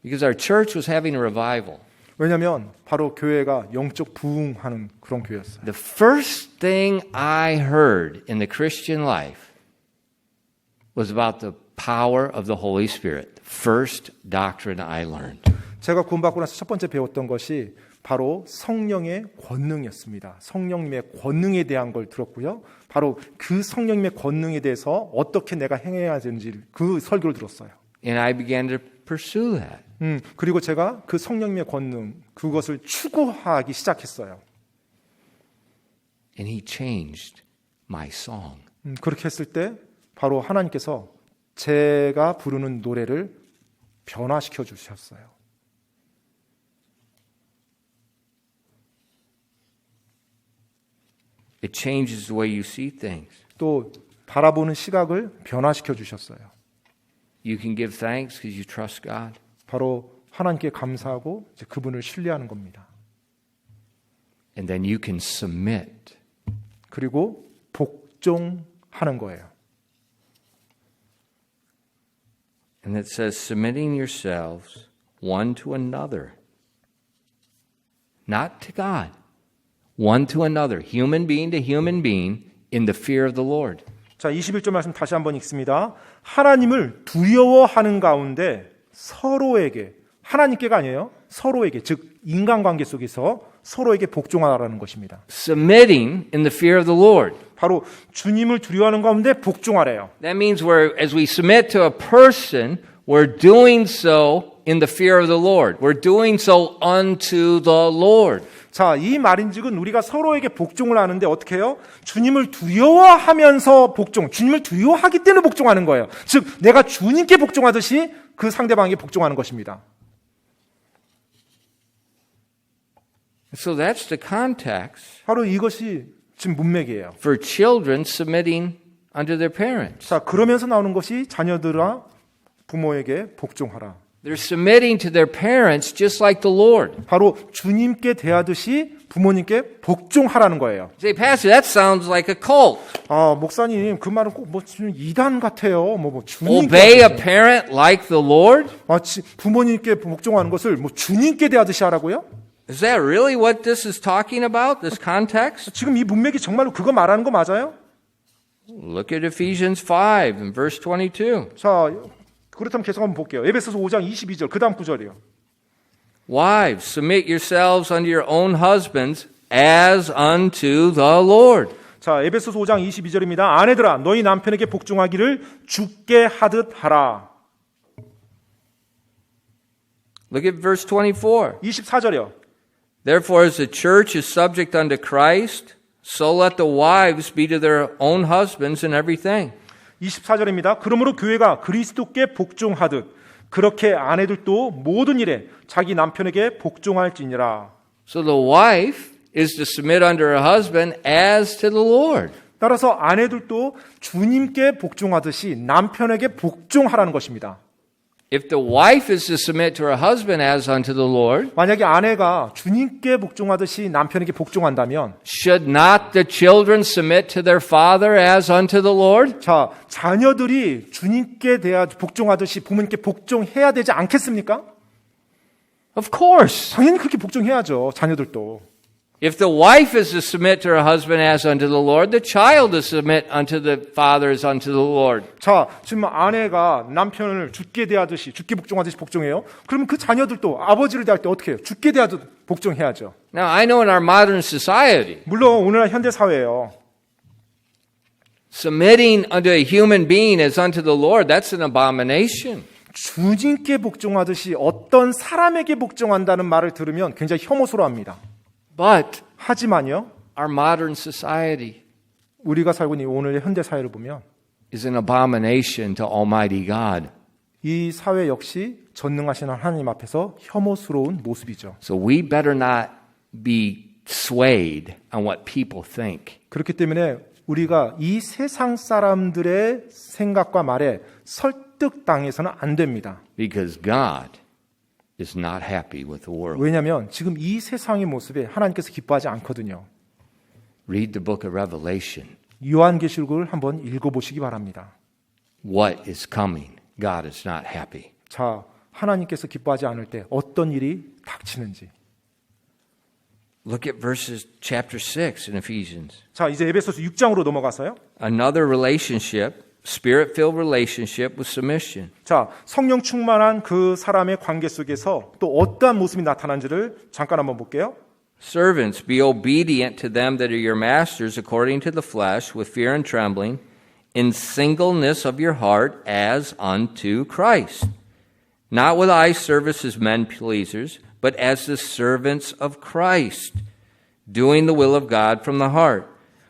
Because our church was having a revival. 왜냐하면 바로 교회가 영적 부흥하는 그런 교회였어요. The first thing I heard in the Christian life was about the power of the Holy Spirit. The first doctrine I learned. 제가 구원받고 나서 첫 번째 배웠던 것이 바로 성령의 권능이었습니다. 성령님의 권능에 대한 걸 들었고요. 바로 그 성령님의 권능에 대해서 어떻게 내가 행해야 되는지 그 설교를 들었어요. And I began to pursue that. 그리고 제가 그 성령님의 권능, 그것을 추구하기 시작했어요. And He changed my song. 그렇게 했을 때 바로 하나님께서 제가 부르는 노래를 변화시켜 주셨어요. It changes the way you see things. 또 바라보는 시각을 변화시켜 주셨어요. You can give thanks because you trust God. 바로 하나님께 감사하고 이제 그분을 신뢰하는 겁니다. And then you can submit. 그리고 복종하는 거예요. And it says, submitting yourselves one to another. Not to God. One to another. Human being to human being in the fear of the Lord. 자, 21절 말씀 다시 한번 읽습니다. 하나님을 두려워하는 가운데 서로에게, 하나님께가 아니에요. 서로에게, 즉 인간관계 속에서 서로에게 복종하라는 것입니다. Submitting in the fear of the Lord. 바로 주님을 두려워하는 가운데 복종하래요. That means as we submit to a person, we're doing so in the fear of the Lord. We're doing so unto the Lord. 자, 이 말인즉은 우리가 서로에게 복종을 하는데 어떻게 해요? 주님을 두려워하면서 복종, 주님을 두려워하기 때문에 복종하는 거예요. 즉, 내가 주님께 복종하듯이 그 상대방에게 복종하는 것입니다. So that's the context 바로 이것이 지금 문맥이에요. for children submitting unto their parents. 자, 그러면서 나오는 것이 자녀들아 부모에게 복종하라. They're submitting to their parents just like the Lord. 바로 주님께 대하듯이 부모님께 복종하라는 거예요. Say, Pastor, that sounds like a cult. 아, 목사님, 그 말은 꼭 뭐 이단 같아요. 뭐 주님께 Obey a parent like the Lord? 부모님께 복종하는 것을 뭐 주님께 대하듯이 하라고요? Is that really what this is talking about, this context? 지금 이 문맥이 정말로 그거 말하는 거 맞아요? Look at Ephesians 5 and verse 22. 자, 그렇다면 계속 한번 볼게요. 에베소서 5장 22절, 그 다음 구절이요. Wives, submit yourselves unto your own husbands as unto the Lord. 자, 에베소서 5장 22절입니다. 아내들아, 너희 남편에게 복종하기를 주께 하듯 하라. Look at verse 24. 24절이요. Therefore, as the church is subject unto Christ, so let the wives be to their own husbands in everything. 24절입니다. 그러므로 교회가 그리스도께 복종하듯 그렇게 아내들도 모든 일에 자기 남편에게 복종할지니라. So the wife is to submit under her husband as to the Lord. 따라서 아내들도 주님께 복종하듯이 남편에게 복종하라는 것입니다. If the wife is to submit to her husband as unto the Lord, 만약에 아내가 주님께 복종하듯이 남편에게 복종한다면 should not the children submit to their father as unto the Lord? 자, 자녀들이 주님께 대하 복종하듯이 부모님께 복종해야 되지 않겠습니까? Of course. 당연히 그렇게 복종해야죠. 자녀들도. If the wife is to submit to her husband as unto the Lord, the child is to submit unto the father as unto the Lord. 자, 지금 아내가 남편을 주께 대하듯이 주께 복종하듯이 복종해요. 그러면 그 자녀들도 아버지를 대할 때 어떻게 해요? 주께 대하듯 복종해야죠. Now, I know in our modern society, 물론 오늘날 현대 사회예요. submitting unto a human being as unto the Lord, that's an abomination. 주님께 복종하듯이 어떤 사람에게 복종한다는 말을 들으면 굉장히 혐오스러워합니다. But 하지만요, our modern society 우리가 살고 있는 오늘의 현대 사회를 보면 is an abomination to Almighty God. 이 사회 역시 전능하신 하나님 앞에서 혐오스러운 모습이죠. So we better not be swayed on what people think. 그렇기 때문에 우리가 이 세상 사람들의 생각과 말에 설득당해서는 안 됩니다. Because God is not happy with the world. 왜냐하면 지금 이 세상의 모습에 하나님께서 기뻐하지 않거든요. Read the book of Revelation. 요한계시록을 한번 읽어보시기 바랍니다. What is coming? God is not happy. 자, 하나님께서 기뻐하지 않을 때 어떤 일이 닥치는지. Look at chapter 6 in Ephesians. 자, 이제 에베소서 6장으로 넘어가서요. Another relationship, spirit-filled relationship with submission. 자, 성령 충만한 그 사람의 관계 속에서 또 어떠한 모습이 나타난지를 잠깐 한번 볼게요. Servants, be obedient to them that are your masters according to the flesh, with fear and trembling, in singleness of your heart, as unto Christ. Not with eye service as men pleasers, but as the servants of Christ, doing the will of God from the heart,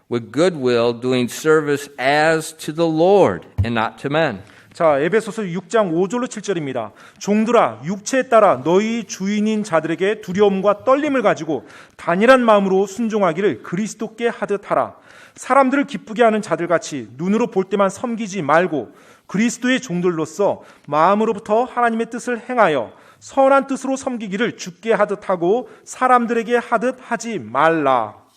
with good will, doing service as to the Lord and not to men. 자, 에베소서 6장 5절로 7절입니다. 종들아, 육체에 따라 너희 주인인 자들에게 두려움과 떨림을 가지고 단일한 마음으로 순종하기를 그리스도께 하듯 하라. 사람들을 기쁘게 하는 자들같이 눈으로 볼 때만 섬기지 말고 그리스도의 종들로서 마음으로부터 하나님의 뜻을 행하여 선한 뜻으로 섬기기를 주께 하듯 하고 사람들에게 하듯 하지 말라.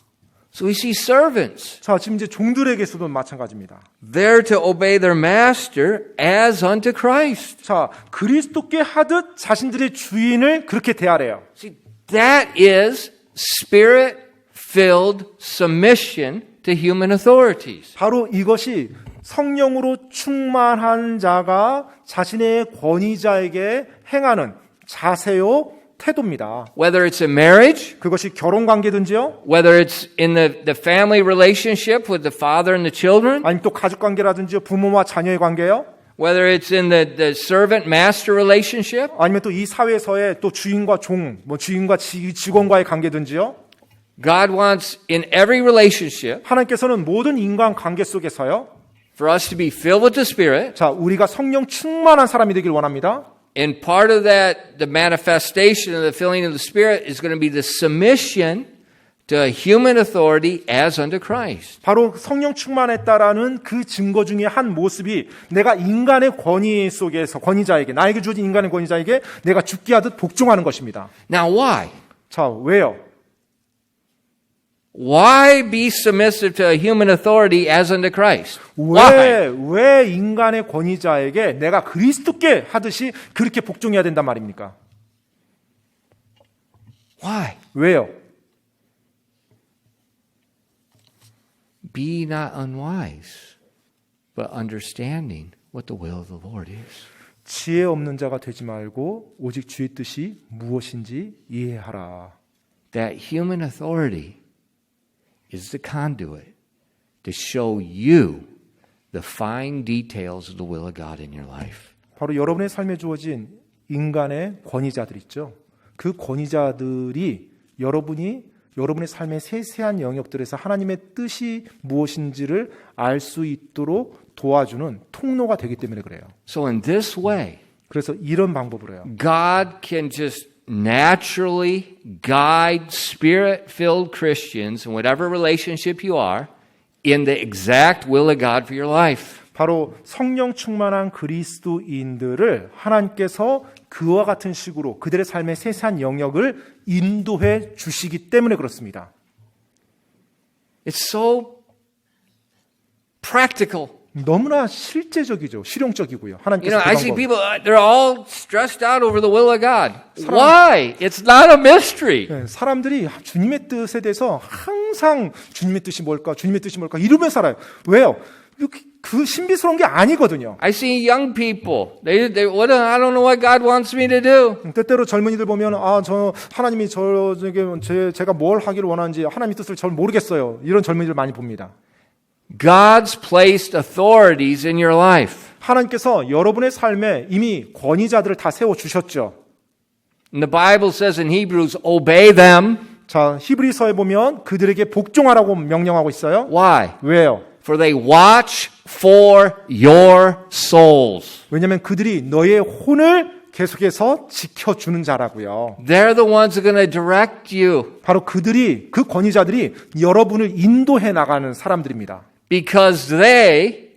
So we see servants. 자, 지금 이제 종들에게서도 마찬가지입니다. They're to obey their master as unto Christ. 자, 그리스도께 하듯 자신들의 주인을 그렇게 대하래요. See, that is spirit-filled submission to human authorities. 바로 이것이 성령으로 충만한 자가 자신의 권위자에게 행하는 자세요, 태도입니다. Whether it's in marriage, 그것이 결혼 관계든지요, whether it's in the family relationship with the father and the children, 아니면 또 가족 관계라든지요, 부모와 자녀의 관계요, whether it's in the servant-master relationship, 아니면 또 이 사회에서의 또 주인과 종, 뭐 주인과 직원과의 관계든지요. God wants in every relationship 하나님께서는 모든 인간 관계 속에서요, for us to be filled with the Spirit. 자, 우리가 성령 충만한 사람이 되길 원합니다. And part of that, the manifestation of the filling of the Spirit is going to be the submission to a human authority as unto Christ. 바로 성령 충만했다라는 그 증거 중에 한 모습이 내가 인간의 권위 속에서 권위자에게, 나에게 주어진 인간의 권위자에게 내가 죽게 하듯 복종하는 것입니다. Now why? 자, 왜요? Why be submissive to a human authority as unto Christ? Why? 왜 인간의 권위자에게 내가 그리스도께 하듯이 그렇게 복종해야 된단 말입니까? Why? 왜요? Be not unwise, but understanding what the will of the Lord is. 지혜 없는 자가 되지 말고 오직 주의 뜻이 무엇인지 이해하라. That human authority is the conduit to show you the fine details of the will of God in your life. 바로 여러분의 삶에 주어진 인간의 권위자들 있죠. 그 권위자들이 여러분의 삶의 세세한 영역들에서 하나님의 뜻이 무엇인지를 알 수 있도록 도와주는 통로가 되기 때문에 그래요. So in this way, 그래서 이런 방법으로요. God can just naturally guide spirit-filled Christians in whatever relationship you are in the exact will of God for your life. 바로 성령 충만한 그리스도인들을 하나님께서 그와 같은 식으로 그들의 삶의 세세한 영역을 인도해 주시기 때문에 그렇습니다. It's so practical. 너무나 실제적이죠. 실용적이고요. You 하나님께서 know, 그 I see 방법. people, they're all stressed out over the will of God. Why? It's not a mystery. 네, 사람들이 주님의 뜻에 대해서 항상 주님의 뜻이 뭘까? 주님의 뜻이 뭘까? 이러면서 살아요. 왜요? 그 신비스러운 게 아니거든요. I see young people. I don't know what God wants me to do. 때때로 젊은이들 보면 저 하나님이 제가 뭘 하기를 원하는지 하나님의 뜻을 잘 모르겠어요. 이런 젊은이들 많이 봅니다. God's placed authorities in your life. 하나님께서 여러분의 삶에 이미 권위자들을 다 세워 주셨죠. And the Bible says in Hebrews, obey them. 자, 히브리서에 보면 그들에게 복종하라고 명령하고 있어요. Why? 왜요? for they watch for your souls. 왜냐하면 그들이 너의 혼을 계속해서 지켜주는 자라고요. They're the ones who are going to direct you 바로 그들이 그 권위자들이 여러분을 인도해 나가는 사람들입니다. because they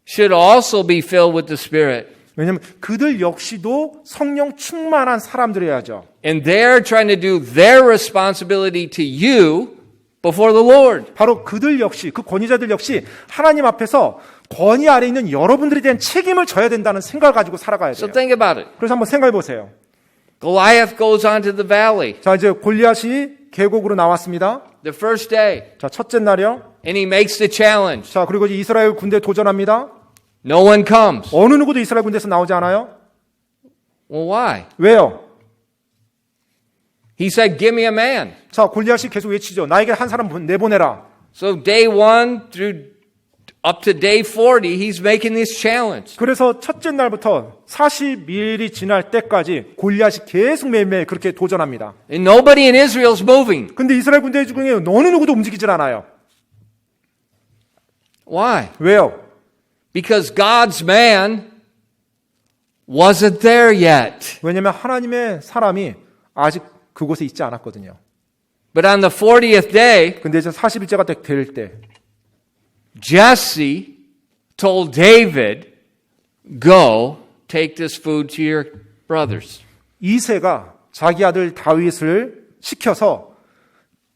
should also be filled with the Spirit. 왜냐하면 그들 역시도 성령 충만한 사람들이야죠. And they're trying to do their responsibility to you before the Lord. 바로 그들 역시 그 권위자들 역시 하나님 앞에서 권위 아래 있는 여러분들에 대한 책임을 져야 된다는 생각을 가지고 살아가야 So 돼요. think about it. 그래서 한번 생각해 보세요. Goliath goes onto the valley 자, 이제 골리앗이 계곡으로 나왔습니다. the first day, 자, 첫째 날이요. and he makes the challenge. 자, 그리고 이제 이스라엘 군대에 도전합니다. No one comes. 어느 누구도 이스라엘 군대에서 나오지 않아요? Well, why? 왜요? He said, give me a man. 자, 골리앗이 계속 외치죠. 나에게 한 사람 내보내라. So day 1 through up to day 40, he's making this challenge. 그래서 첫째 날부터 40일이 지날 때까지 골리앗이 계속 매일매일 그렇게 도전합니다. And nobody in Israel is moving. 근데 이스라엘 군대 중에 어느 누구도 움직이질 않아요. Why? 왜요? Because God's man wasn't there yet. 왜냐하면 하나님의 사람이 아직 그곳에 있지 않았거든요. But on the 40th day, 근데 이제 40일째가 될 때 Jesse told David, go take this food to your brothers. 이새가 자기 아들 다윗을 시켜서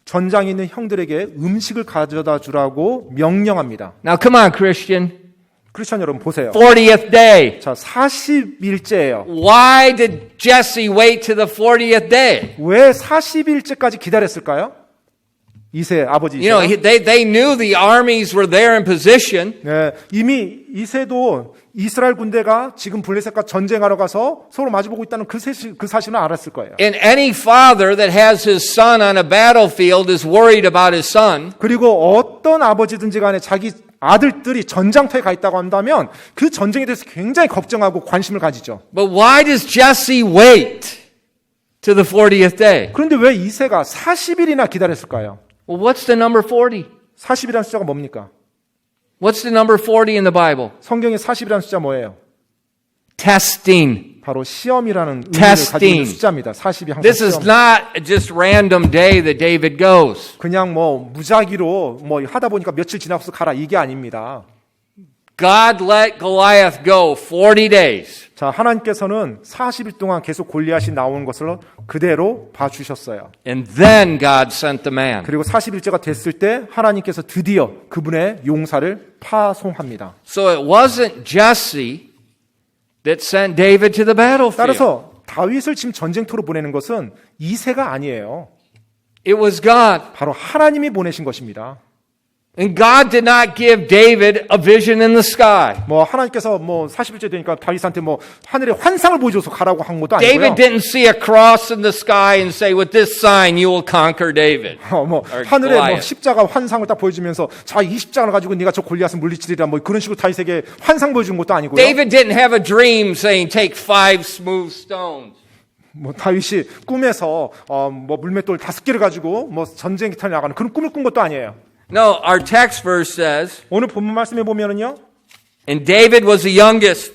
전장에 있는 형들에게 음식을 가져다 주라고 명령합니다. Now come on, Christian. 크리스천 여러분 보세요. 40th day. 자, 40일째예요. Why did Jesse wait to the 40th day? 왜 40일째까지 기다렸을까요? 이새 아버지 You know, 이새가. they knew the armies were there in position. 네, 이미 이새도 이스라엘 군대가 지금 블레셋과 전쟁하러 가서 서로 마주보고 있다는 그 사실은 알았을 거예요. And any father that has his son on a battlefield is worried about his son. 그리고 어떤 아버지든지 간에 자기 아들들이 전장터에 가 있다고 한다면 그 전쟁에 대해서 굉장히 걱정하고 관심을 가지죠. But why does Jesse wait to the 40th day? 그런데 왜 이새가 40일이나 기다렸을까요? Well, what's the number 40? 40이라는 숫자가 뭡니까? What's the number 40 in the Bible? 성경에 40이라는 숫자 뭐예요? Testing. 바로 시험이라는 의미를 Testing. 가지고 있는 숫자입니다. 40이 항상 This is 시험. not just random day that David goes. 그냥 뭐 무작위로 뭐 하다 보니까 며칠 지나서 가라 이게 아닙니다. God let Goliath go 40 days. 자, 하나님께서는 40일 동안 계속 골리앗이 나오는 것을 그대로 봐주셨어요. And then God sent the man. 그리고 40일째가 됐을 때 하나님께서 드디어 그분의 용사를 파송합니다. So it wasn't Jesse that sent David to the battlefield. 따라서 다윗을 지금 전쟁터로 보내는 것은 이새가 아니에요. It was God. 바로 하나님이 보내신 것입니다. And God did not give David a vision in the sky. 뭐 하나님께서 뭐 40일째 되니까 다윗한테 뭐 하늘에 환상을 보여줘서 가라고 한 것도 아니고요. David didn't see a cross in the sky and say, with this sign you will conquer David. 뭐 or 하늘에 뭐 Goliath. 십자가 환상을 딱 보여주면서 자, 이 십자가를 가지고 네가 저 골리앗을 물리치리라 뭐 그런 식으로 다윗에게 환상 보여준 것도 아니고요. David didn't have a dream saying, take 5 smooth stones. 뭐 다윗이 꿈에서 뭐 물맷돌 5개를 가지고 뭐 전쟁터에 나가는 그런 꿈을 꾼 것도 아니에요. No, our text verse says, 오늘 본문 말씀에 보면은요. and David was the youngest,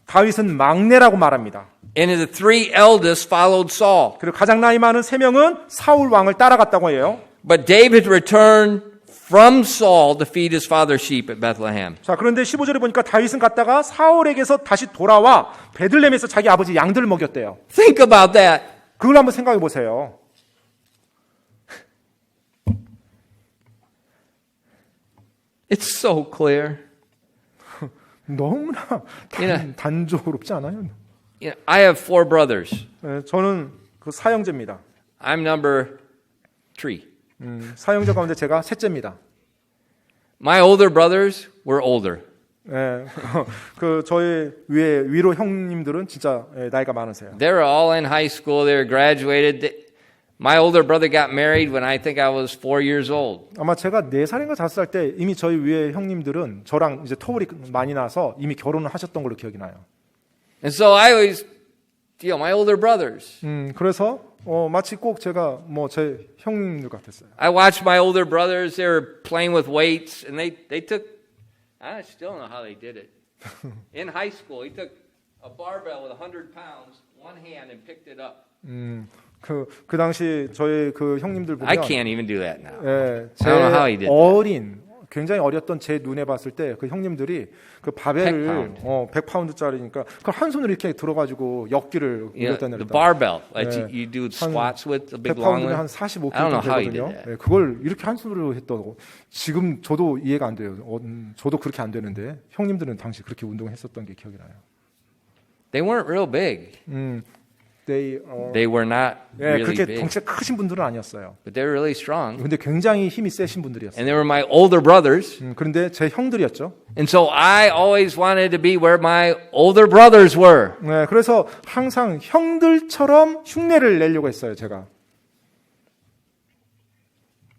다윗은 막내라고 말합니다. and the 3 eldest followed Saul. 그리고 가장 나이 많은 3명은 사울 왕을 따라갔다고 해요. But David returned from Saul to feed his father's sheep at Bethlehem. 자, 그런데 15절에 보니까 다윗은 갔다가 사울에게서 다시 돌아와 베들레헴에서 자기 아버지 양들을 먹였대요. Think about that. 그걸 한번 생각해 보세요. It's so clear. 너무나 예. 단조롭지 않아요? You know, I have 4 brothers. 네, 저는 그 사형제입니다. I'm number 3. 사형제 가운데 제가 셋째입니다. My older brothers were older. 네, 그 저의 위로 형님들은 진짜 나이가 많으세요. They were all in high school. They were graduated. My older brother got married when I think I was 4 years old. 아마 제가 4살인가 5살 때 이미 저희 위에 형님들은 저랑 이제 터울이 많이 나서 이미 결혼을 하셨던 걸로 기억이 나요. And so I always, my older brothers. 그래서 마치 꼭 제가 제 형님들 같았어요. I watched my older brothers. They were playing with weights, and they took. I still don't know how they did it. In high school, he took a barbell with 100 pounds, one hand, and picked it up. 그 당시 저희 그 형님들 보면 I can't even do that now. 예, I don't know how he 제 did 어린 굉장히 어렸던 제 눈에 봤을 때 그 형님들이 그 바벨을 100 100파운드짜리니까 그걸 한 손으로 이렇게 들어가지고 역기를 You 올렸다 know, the 내렸다. barbell that Yeah. you do squats with, the big 100파운드면 long 한 one. 45kg I don't know 정도 how he did 되거든요. that. 예, 그걸 이렇게 한 손으로 했다고. 지금 저도 이해가 안 돼요. 저도 그렇게 안 되는데 형님들은 당시 그렇게 운동했었던 게 기억이 나요. They weren't real big. They were not 예, really 그렇게 big, 덩치가 크신 분들은 아니었어요. but they were really strong. 근데 굉장히 힘이 세신 분들이었어요. And they were my older brothers. 그런데 제 형들이었죠. And so I always wanted to be where my older brothers were. 네, 그래서 항상 형들처럼 흉내를 내려고 했어요, 제가.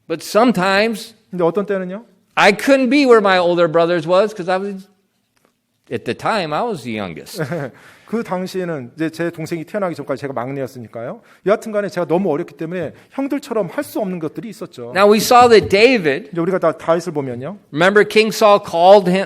But sometimes 근데 어떤 때는요? I couldn't be where my older brothers was because at the time, I was the youngest. 그 당시에는 이제 제 동생이 태어나기 전까지 제가 막내였으니까요. 여하튼 간에 제가 너무 어렸기 때문에 형들처럼 할 수 없는 것들이 있었죠. Now we saw that David, 이제 우리가 다 다윗을 보면요. remember King Saul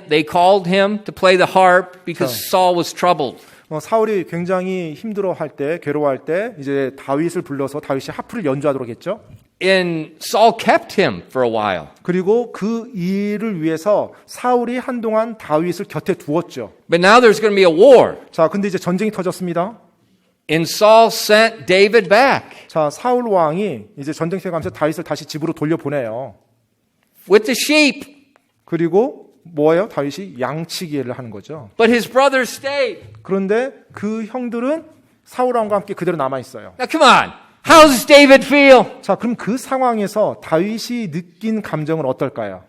they called him to play the harp because Saul was troubled. 사울이 굉장히 힘들어할 때, 괴로워할 때 이제 다윗을 불러서 다윗이 하프를 연주하도록 했죠. And Saul kept him for a while. 그리고 그 일을 위해서 사울이 한동안 다윗을 곁에 두었죠. But now there's going to be a war. 자, 근데 이제 전쟁이 터졌습니다. And Saul sent David back 자, 사울 왕이 이제 전쟁터에 가면서 다윗을 다시 집으로 돌려보내요. with the sheep. 그리고 뭐예요? 다윗이 양치기를 하는 거죠. But his brothers stayed. 그런데 그 형들은 사울 왕과 함께 그대로 남아 있어요. Now come on. How does David feel? 자, 그럼 그 상황에서 다윗이 느낀 감정은 어떨까요?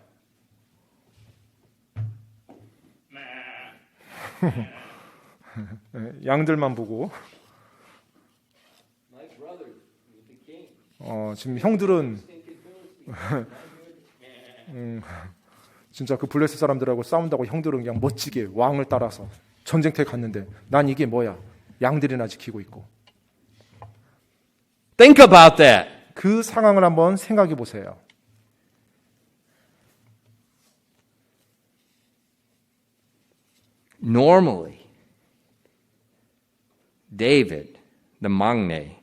양들만 보고 지금 형들은 진짜 그 블레셋 사람들하고 싸운다고 형들은 그냥 멋지게 왕을 따라서 전쟁터에 갔는데 난 이게 뭐야? 양들이나 지키고 있고. Think about that. 그 상황을 한번 생각해 보세요. Normally, David, the Magne,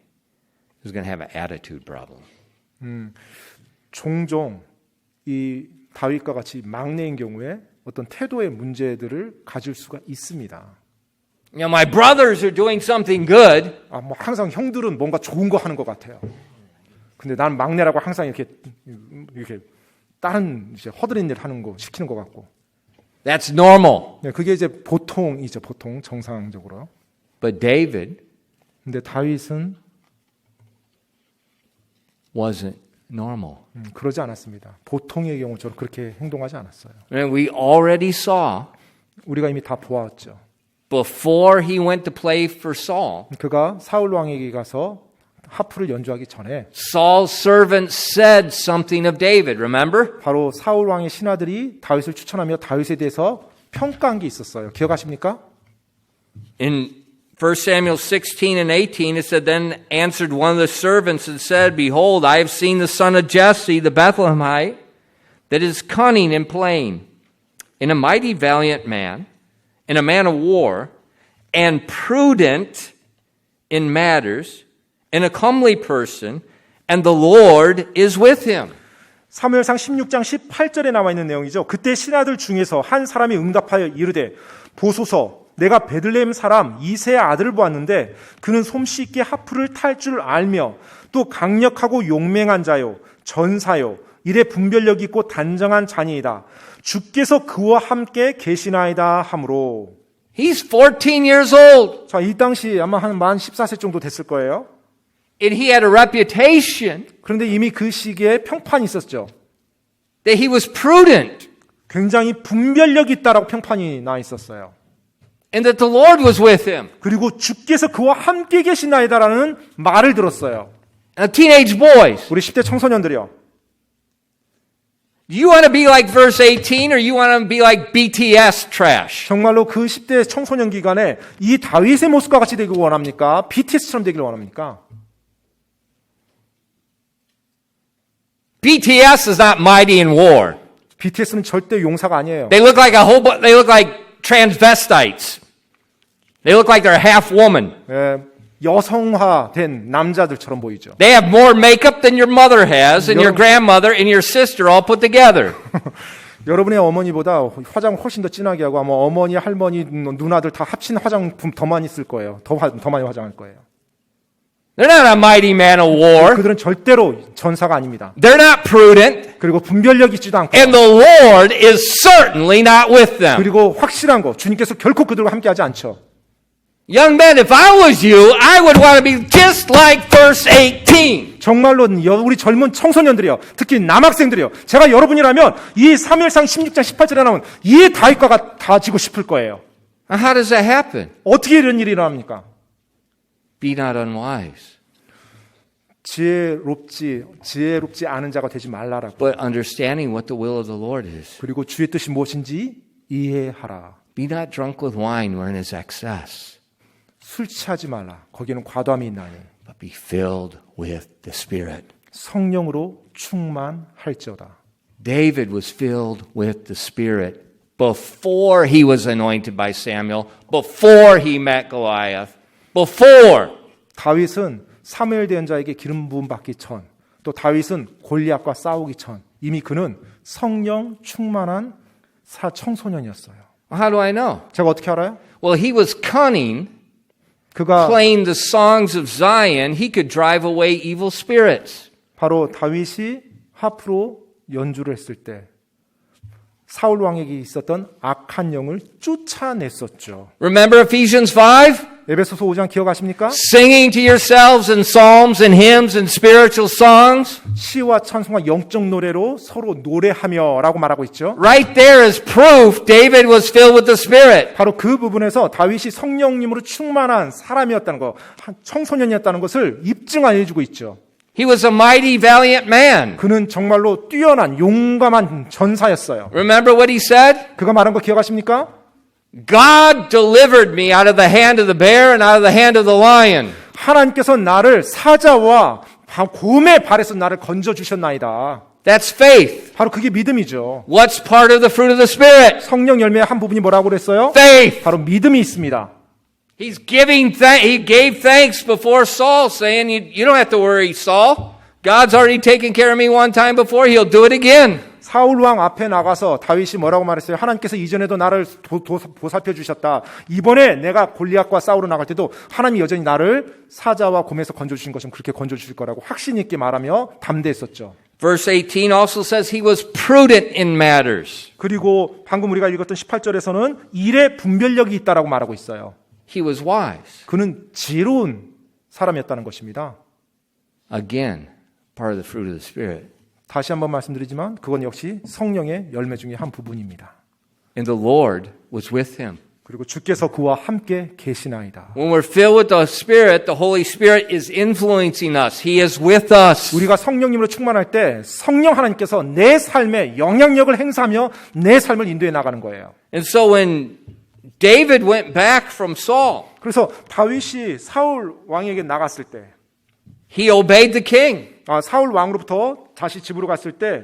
is going to have an attitude problem. 종종 이 다윗과 같이 막내인 경우에 어떤 태도의 문제들을 가질 수가 있습니다. You know, my brothers are doing something good. 뭐 항상 형들은 뭔가 좋은 거 하는 것 같아요. 근데 난 막내라고 항상 이렇게 다른 이제 허드렛 일 하는 거 시키는 것 같고. That's normal. 네, 그게 이제 보통이죠, 보통 정상적으로. But David 근데 다윗은 wasn't normal. 그러지 않았습니다. 보통의 경우처럼 그렇게 행동하지 않았어요. And we already saw 우리가 이미 다 보았죠. before he went to play for Saul, 그가 사울 왕에게 가서 하프를 연주하기 전에 Saul's servants said something of David, remember? 바로 사울 왕의 신하들이 다윗을 추천하며 다윗에 대해서 평가한 게 있었어요. 기억하십니까? In 1 Samuel 16 and 18, it said, Then answered one of the servants and said, Behold, I have seen the son of Jesse, the Bethlehemite, that is cunning and plain, and a mighty valiant man, and a man of war, and prudent in matters, and a comely person, and the Lord is with him. 사무엘상 16장 18절에 나와 있는 내용이죠. 그때 신하들 중에서 한 사람이 응답하여 이르되 보소서 내가 베들레헴 사람 이새의 아들을 보았는데 그는 솜씨 있게 하프를 탈 줄 알며 또 강력하고 용맹한 자요 전사요 일에 분별력 있고 단정한 자니이다. 주께서 그와 함께 계시나이다 하므로. He's 14 years old. 자, 이 당시 아마 한 만 14세 정도 됐을 거예요. And he had a reputation 그런데 이미 그 시기에 평판이 있었죠. that he was prudent 굉장히 분별력 있다라고 평판이 나 있었어요. and that the Lord was with him. 그리고 주께서 그와 함께 계시나이다라는 말을 들었어요. Now, teenage boys, 우리 10대 청소년들이요. do you want to be like verse 18 or you want to be like BTS trash? 정말로 그 10대 청소년 기간에 이 다윗의 모습과 같이 되길 원합니까? BTS처럼 되길 원합니까? BTS is not mighty in war. BTS는 절대 용사가 아니에요. They look like they look like transvestites. They look like they're half woman. 예, 여성화된 남자들처럼 보이죠. They have more makeup than your mother has, and your grandmother and your sister all put together. 여러분의 어머니보다 화장을 훨씬 더 진하게 하고 아마 어머니, 할머니, 누나들 다 합친 화장품 더 많이 쓸 거예요. 더 많이 화장할 거예요. They're not a mighty man of war. 그들은 절대로 전사가 아닙니다. They're not prudent. 그리고 분별력 있지도 않고 And the Lord is certainly not with them. 그리고 확실한 거 주님께서 결코 그들과 함께하지 않죠. Young men, if I was you, I would want to be just like verse 18. 정말로 우리 젊은 청소년들이요. 특히 남학생들이요. 제가 여러분이라면 이 사무엘상 16장 18절에 나온 이 다윗과 같아지고 싶을 거예요. How does that happen? 어떻게 이런 일이 일어납니까? Be not unwise, 지혜롭지 않은 자가 되지 말라라고. but understanding what the will of the Lord is. 그리고 주의 뜻이 무엇인지 이해하라. Be not drunk with wine wherein is excess, 술 취하지 말라. 거기에는 과도함이 있나니. but be filled with the Spirit. 성령으로 충만할지어다. David was filled with the Spirit before he was anointed by Samuel, before he met Goliath, before. 다윗은 사무엘 대언자에게 기름 부음 받기 전, 또 다윗은 골리앗과 싸우기 전 이미 그는 성령 충만한 청소년이었어요. How do I know? 제가 어떻게 알아요? Well, he was cunning, 그가 playing the songs of Zion. He could drive away evil spirits. 바로 다윗이 하프로 연주를 했을 때 사울 왕에게 있었던 악한 영을 쫓아냈었죠. Remember Ephesians 5? 에베소서 5장 기억하십니까? Singing to yourselves in psalms and hymns and spiritual songs. 시와 찬송과 영적 노래로 서로 노래하며라고 말하고 있죠. Right there is proof David was filled with the Spirit. 바로 그 부분에서 다윗이 성령님으로 충만한 사람이었다는 거, 청소년이었다는 것을 입증해 주고 있죠. He was a mighty, valiant man. 그는 정말로 뛰어난 용감한 전사였어요. Remember what he said? 그가 말한 거 기억하십니까? God delivered me out of the hand of the bear and out of the hand of the lion. 하나님께서 나를 사자와 곰의 발에서 나를 건져 주셨나이다. That's faith. 바로 그게 믿음이죠. What's part of the fruit of the Spirit? 성령 열매의 한 부분이 뭐라고 그랬어요? Faith. 바로 믿음이 있습니다. He gave thanks before Saul, saying, you don't have to worry, Saul. God's already taken care of me one time before. He'll do it again. 사울 왕 앞에 나가서 다윗이 뭐라고 말했어요? 하나님께서 이전에도 나를 보살펴 주셨다. 이번에 내가 골리앗과 싸우러 나갈 때도 하나님이 여전히 나를 사자와 곰에서 건져 주신 것처럼 그렇게 건져 주실 거라고 확신 있게 말하며 담대했었죠. Verse 18 also says he was prudent in matters. 그리고 방금 우리가 읽었던 18절에서는 일에 분별력이 있다라고 말하고 있어요. He was wise. 그는 지혜로운 사람이었다는 것입니다. Again, part of the fruit of the Spirit. 다시 한번 말씀드리지만 그건 역시 성령의 열매 중에 한 부분입니다. And the Lord was with him. 그리고 주께서 그와 함께 계시나이다. When we're filled with the Spirit, the Holy Spirit is influencing us. He is with us. 우리가 성령님으로 충만할 때 성령 하나님께서 내 삶에 영향력을 행사하며 내 삶을 인도해 나가는 거예요. And so when David went back from Saul, 그래서 다윗이 사울 왕에게 나갔을 때 he obeyed the king. 사울 왕으로부터 다시 집으로 갔을 때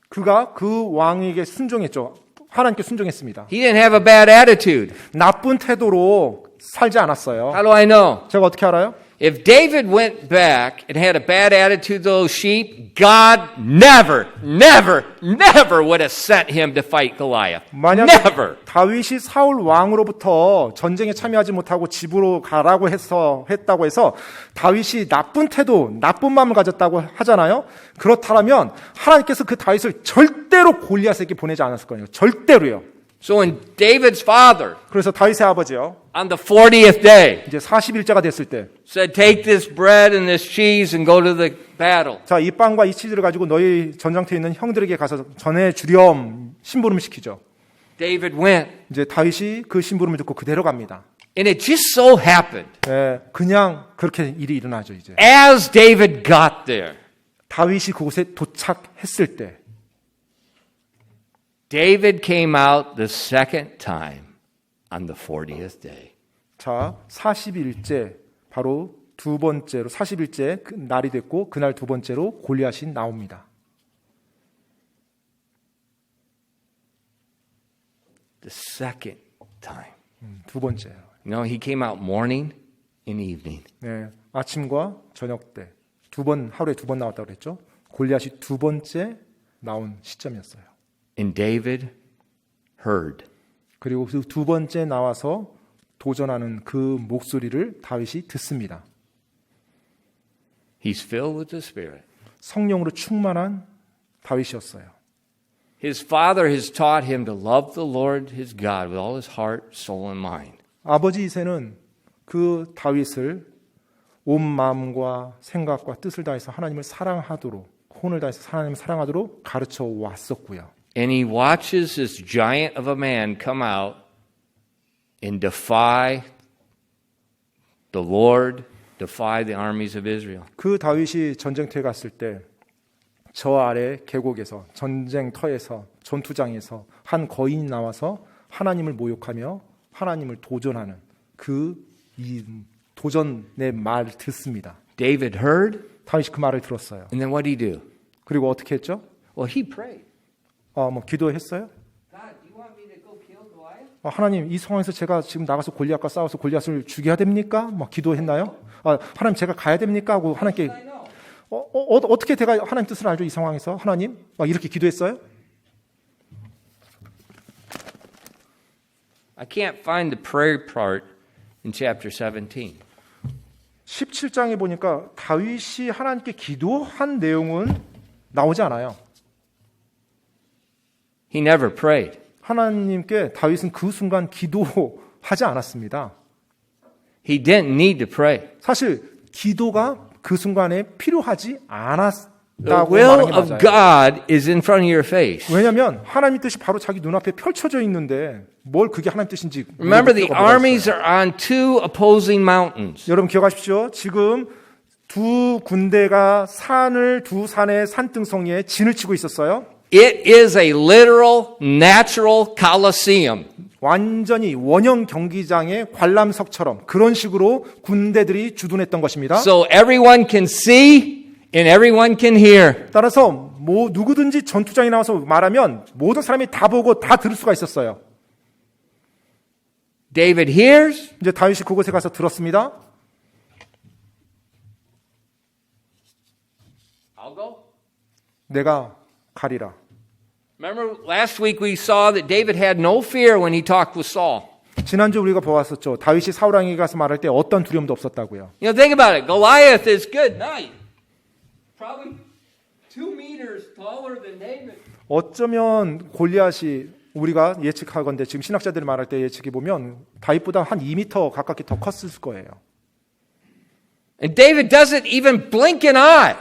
그가 그 왕에게 순종했죠. 하나님께 순종했습니다. He didn't have a bad attitude. 나쁜 태도로 살지 않았어요. How do I know? 제가 어떻게 알아요? If David went back and had a bad attitude to those sheep, God never would have sent him to fight Goliath. 만약에 Never. 다윗이 사울 왕으로부터 전쟁에 참여하지 못하고 집으로 가라고 했다고 해서 다윗이 나쁜 태도, 나쁜 마음을 가졌다고 하잖아요. 그렇다면 하나님께서 그 다윗을 절대로 골리앗에게 보내지 않았을 거예요. 절대로요. So when David's father, 그래서 다윗의 아버지요. on the 40th day, 이제 40일째가 됐을 때 said, take this bread and this cheese and go to the battle. 자, 이 빵과 이 치즈를 가지고 너희 전장터에 있는 형들에게 가서 전해 주렴 심부름을 시키죠. David went. 이제 다윗이 그 심부름을 듣고 그대로 갑니다. And it just so happened, 그냥 그렇게 일이 일어나죠, 이제. as David got there, 다윗이 그곳에 도착했을 때 David came out the second time on the 40th day. 자, 40일째 바로 두 번째로 40일째 그 날이 됐고 그날 두 번째로 골리앗이 나옵니다. the second time. 두 번째요. No, he came out morning and evening. 네, 아침과 저녁 때 두 번, 하루에 두 번 나왔다고 그랬죠. 골리앗이 두 번째 나온 시점이었어요. And David heard. 그리고 그 두 번째 나와서 도전하는 그 목소리를 다윗이 듣습니다. He's filled with the Spirit. 성령으로 충만한 다윗이었어요. His father has taught him to love the Lord his God with all his heart, soul, and mind. 아버지 이새는 그 다윗을 온 마음과 생각과 뜻을 다해서 하나님을 사랑하도록, 혼을 다해서 하나님을 사랑하도록 가르쳐 왔었고요. And he watches this giant of a man come out and defy the Lord, defy the armies of Israel. 그 다윗이 전쟁터에 갔을 때 저 아래 계곡에서 전쟁터에서 전투장에서 한 거인이 나와서 하나님을 모욕하며 하나님을 도전하는 그 이 도전의 말을 듣습니다. David heard, 다윗이 그 말을 들었어요. and then what did he do? 그리고 어떻게 했죠? Well, he prayed. 뭐 기도했어요? God, do you want me to go kill Goliath? 하나님 이 상황에서 제가 지금 나가서 골리앗과 싸워서 골리앗을 죽여야 됩니까? 기도했나요? 하나님 제가 가야 됩니까? 하고 하나님께 I know. 어떻게 제가 하나님 뜻을 알죠? 이 상황에서 하나님 이렇게 기도했어요? I can't find the prayer part in chapter 17. 17장에 보니까 다윗이 하나님께 기도한 내용은 나오지 않아요. He never prayed. 하나님께 다윗은 그 순간 기도하지 않았습니다. He didn't need to pray. 사실 기도가 그 순간에 필요하지 The 않았다고 will 말하는 게 of 맞아요. God is in front of your face. 왜냐하면 하나님의 뜻이 바로 자기 눈앞에 펼쳐져 있는데 뭘 그게 하나님 뜻인지 Remember, 물어볼 the 필요가 뭐가 armies 있어요. are on two opposing mountains. 여러분 기억하십시오. 지금 두 군대가 두 산의 산등성이에 진을 치고 있었어요. It is a literal, natural coliseum. 완전히 원형 경기장의 관람석처럼 그런 식으로 군대들이 주둔했던 것입니다. So everyone can see and everyone can hear. 따라서 누구든지 전투장에 나와서 말하면 모든 사람이 다 보고 다 들을 수가 있었어요. David hears, 이제 다윗이 그곳에 가서 들었습니다. I'll go. 내가 가리라. Remember last week we saw that David had no fear when he talked with Saul. 지난주 우리가 보았었죠. 다윗이 사울왕에게 가서 말할 때 어떤 두려움도 없었다고요. You know, think about it. Goliath is good night. Probably 2 meters taller than David. 어쩌면 골리앗이 우리가 예측하건대 지금 신학자들이 말할 때 예측해 보면 다윗보다 한 2m 가깝게 더 컸을 거예요. And David doesn't even blink an eye.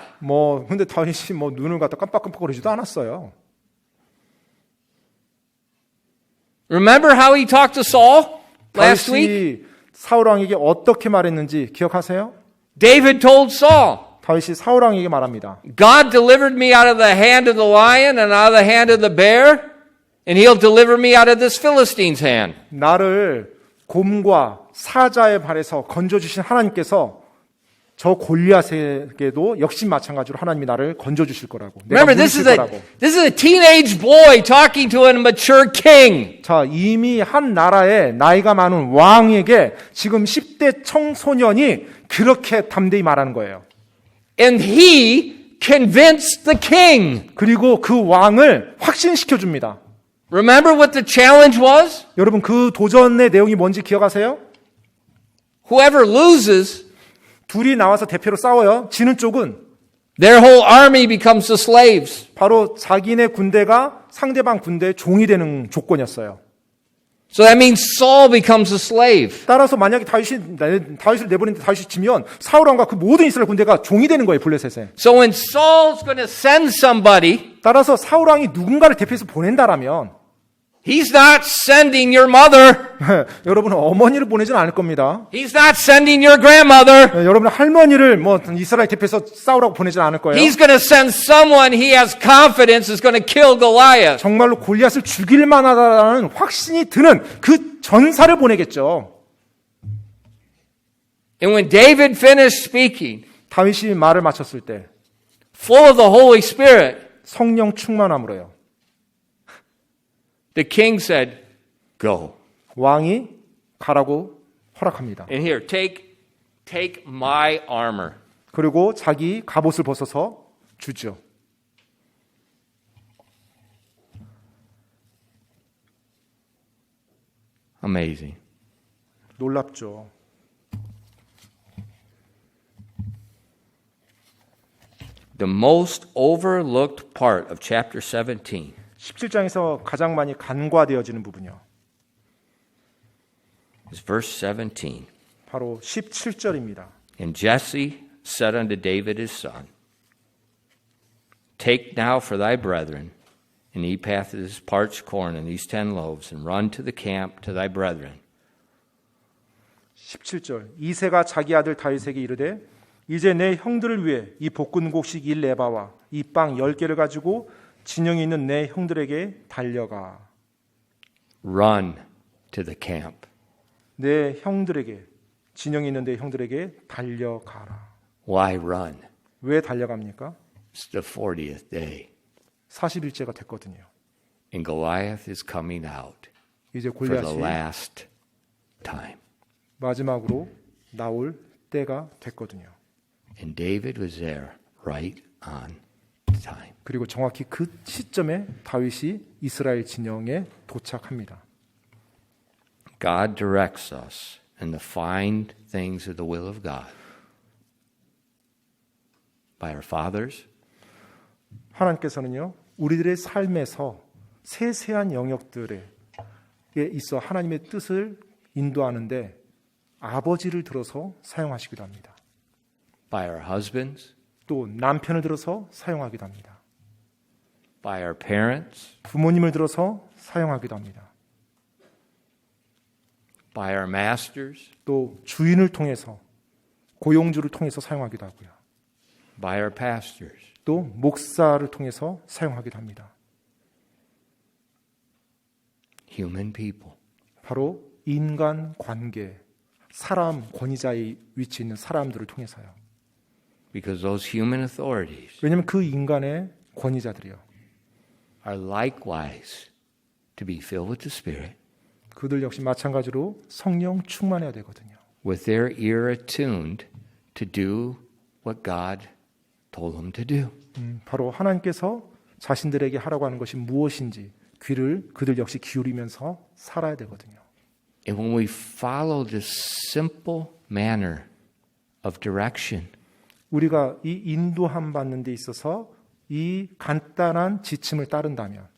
근데 다윗이 눈을 갖다 깜빡깜빡거리지도 않았어요. Remember how he talked to Saul last week? 다윗이 사울 왕에게 어떻게 말했는지 기억하세요? David told Saul, 다윗이 사울 왕에게 말합니다. God delivered me out of the hand of the lion and out of the hand of the bear, and he'll deliver me out of this Philistine's hand. 나를 곰과 사자의 발에서 건져주신 하나님께서 저 골리앗에게도 역시 마찬가지로 하나님이 나를 건져주실 거라고. 내가 Remember, this 물리칠 is 거라고. a teenage boy talking to a mature king. 자, 이미 한 나라의 나이가 많은 왕에게 지금 10대 청소년이 그렇게 담대히 말하는 거예요. And he convinced the king. 그리고 그 왕을 확신시켜 줍니다. Remember what the challenge was? 여러분 그 도전의 내용이 뭔지 기억하세요? Whoever loses, 둘이 나와서 대표로 싸워요. 지는 쪽은 their whole army becomes the slaves. 바로 자기네 군대가 상대방 군대의 종이 되는 조건이었어요. So that means Saul becomes a slave. 따라서 만약에 다윗을 내보내는데 다윗이 지면 사울 왕과 그 모든 이스라엘 군대가 종이 되는 거예요. 블레셋에. So when Saul's going to send somebody, 따라서 사울 왕이 누군가를 대표해서 보낸다라면 he's not sending your mother. 여러분은 어머니를 보내지는 않을 겁니다. He's not sending your grandmother. 여러분은 할머니를 이스라엘 대표해서 싸우라고 보내지는 않을 거예요. He's going to send someone he has confidence is going to kill Goliath. 정말로 골리앗을 죽일 만하다라는 확신이 드는 그 전사를 보내겠죠. And when David finished speaking, 다윗이 말을 마쳤을 때 full of the Holy Spirit, 성령 충만함으로요. the king said, Go. 왕이 가라고 허락합니다. And here, take my armor. 그리고 자기 갑옷을 벗어서 주죠. Amazing. 놀랍죠. The most overlooked part of chapter 17 17장에서 가장 많이 간과되어지는 부분이요. is verse 17. 바로 17절입니다. And Jesse said unto David his son, Take now for thy brethren an ephah of this parched corn and these 10 loaves, and run to the camp to thy brethren. 17절 이새가 자기 아들 다윗에게 이르되 이제 내 형들을 위해 이 볶은 곡식 1레바와 이 빵 10개를 가지고 진영이 있는 내 형들에게 달려가. Run to the camp. 내 형들에게 진영이 있는 내 형들에게 달려가라. Why run? 왜 달려갑니까? It's the 40th day, 40일째가 됐거든요. and Goliath is coming out 이제 for the 골리앗이 last time. 마지막으로 나올 때가 됐거든요. And David was there right on time. 그리고 정확히 그 시점에 다윗이 이스라엘 진영에 도착합니다. God directs us in the fine things of the will of God by our fathers, 하나님께서는요, 우리들의 삶에서 세세한 영역들에 있어 하나님의 뜻을 인도하는데 아버지를 들어서 사용하시기도 합니다. by our husbands, 또 남편을 들어서 사용하기도 합니다. by our parents, 부모님을 들어서 사용하기도 합니다. by our masters, 또 주인을 통해서, 고용주를 통해서 사용하기도 하고요. by our pastors. 또 목사를 통해서 사용하기도 합니다. Human people. 바로 인간 관계, 사람 권위자의 위치에 있는 사람들을 통해서요. Because those human authorities 왜냐하면 그 인간의 권위자들이요. are likewise to be filled with the Spirit, 그들 역시 마찬가지로 성령 충만해야 되거든요. with their ear attuned to do what God told them to do. 바로 하나님께서 자신들에게 하라고 하는 것이 무엇인지 귀를 그들 역시 기울이면서 살아야 되거든요. And when we follow this simple manner of direction, 우리가 이 인도함 받는 데 있어서 이 간단한 지침을 따른다면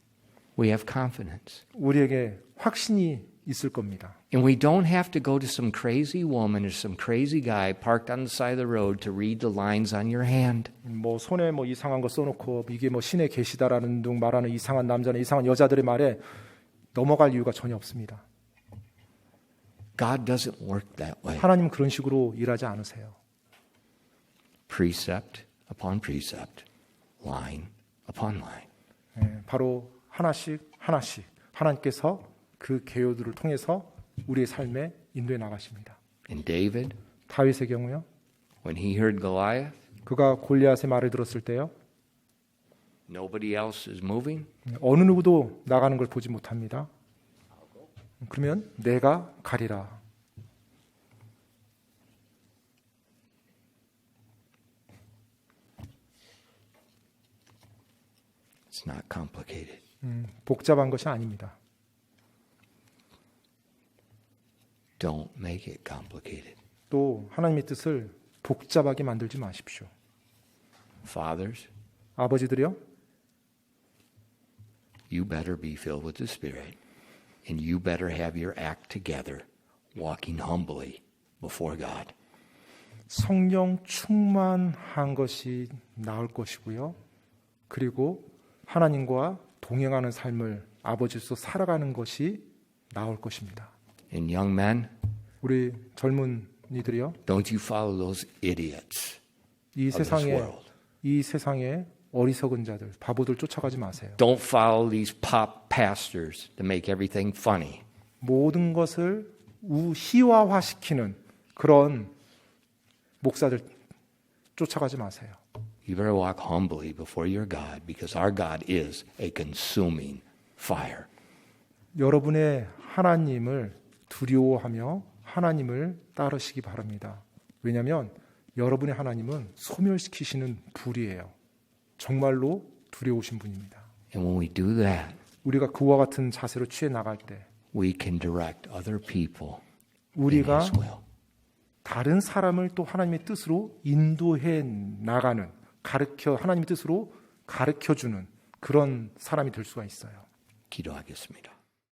we have confidence. 우리에게 확신이 있을 겁니다. And we don't have to go to some crazy woman or some crazy guy parked on the side of the road to read the lines on your hand. 뭐 손에 뭐 이상한 거 써놓고 이게 뭐 신의 계시다라는 둥 말하는 이상한 남자나 이상한 여자들의 말에 넘어갈 이유가 전혀 없습니다. God doesn't work that way. 하나님은 그런 식으로 일하지 않으세요. Precept upon precept, line upon line. 바로 하나씩 하나씩 하나님께서 그 계율들을 통해서 우리의 삶에 인도해 나가십니다. And David, 다윗의 경우요. when he heard Goliath, 그가 골리앗의 말을 들었을 때요. nobody else is moving. 어느 누구도 나가는 걸 보지 못합니다. 그러면 내가 가리라. It's not complicated. 복잡한 것이 아닙니다. Don't make it complicated. 또 하나님의 뜻을 복잡하게 만들지 마십시오. Fathers, 아버지들이요. you better be filled with the Spirit, and you better have your act together, walking humbly before God. 성령 충만한 것이 나을 것이고요. 그리고 하나님과 동행하는 삶을 아버지로서 살아가는 것이 나올 것입니다. And young men, 우리 젊은이들이요. don't you follow those idiots 이 of this 세상에 world. 어리석은 자들, 바보들 쫓아가지 마세요. Don't follow these pop pastors to make everything funny. 모든 것을 희화화시키는 그런 목사들 쫓아가지 마세요. You better walk humbly before your God, because our God is a consuming fire. 여러분의 하나님을 두려워하며 하나님을 따르시기 바랍니다. 왜냐하면 여러분의 하나님은 소멸시키시는 불이에요. 정말로 두려우신 분입니다. And when we do that, 우리가 그와 같은 자세로 취해 나갈 때 we can direct other people in 우리가 His will. 다른 사람을 또 하나님의 뜻으로 인도해 나가는, 하나님의 뜻으로 가르쳐주는 그런 사람이 될 수가 있어요. 기도하겠습니다.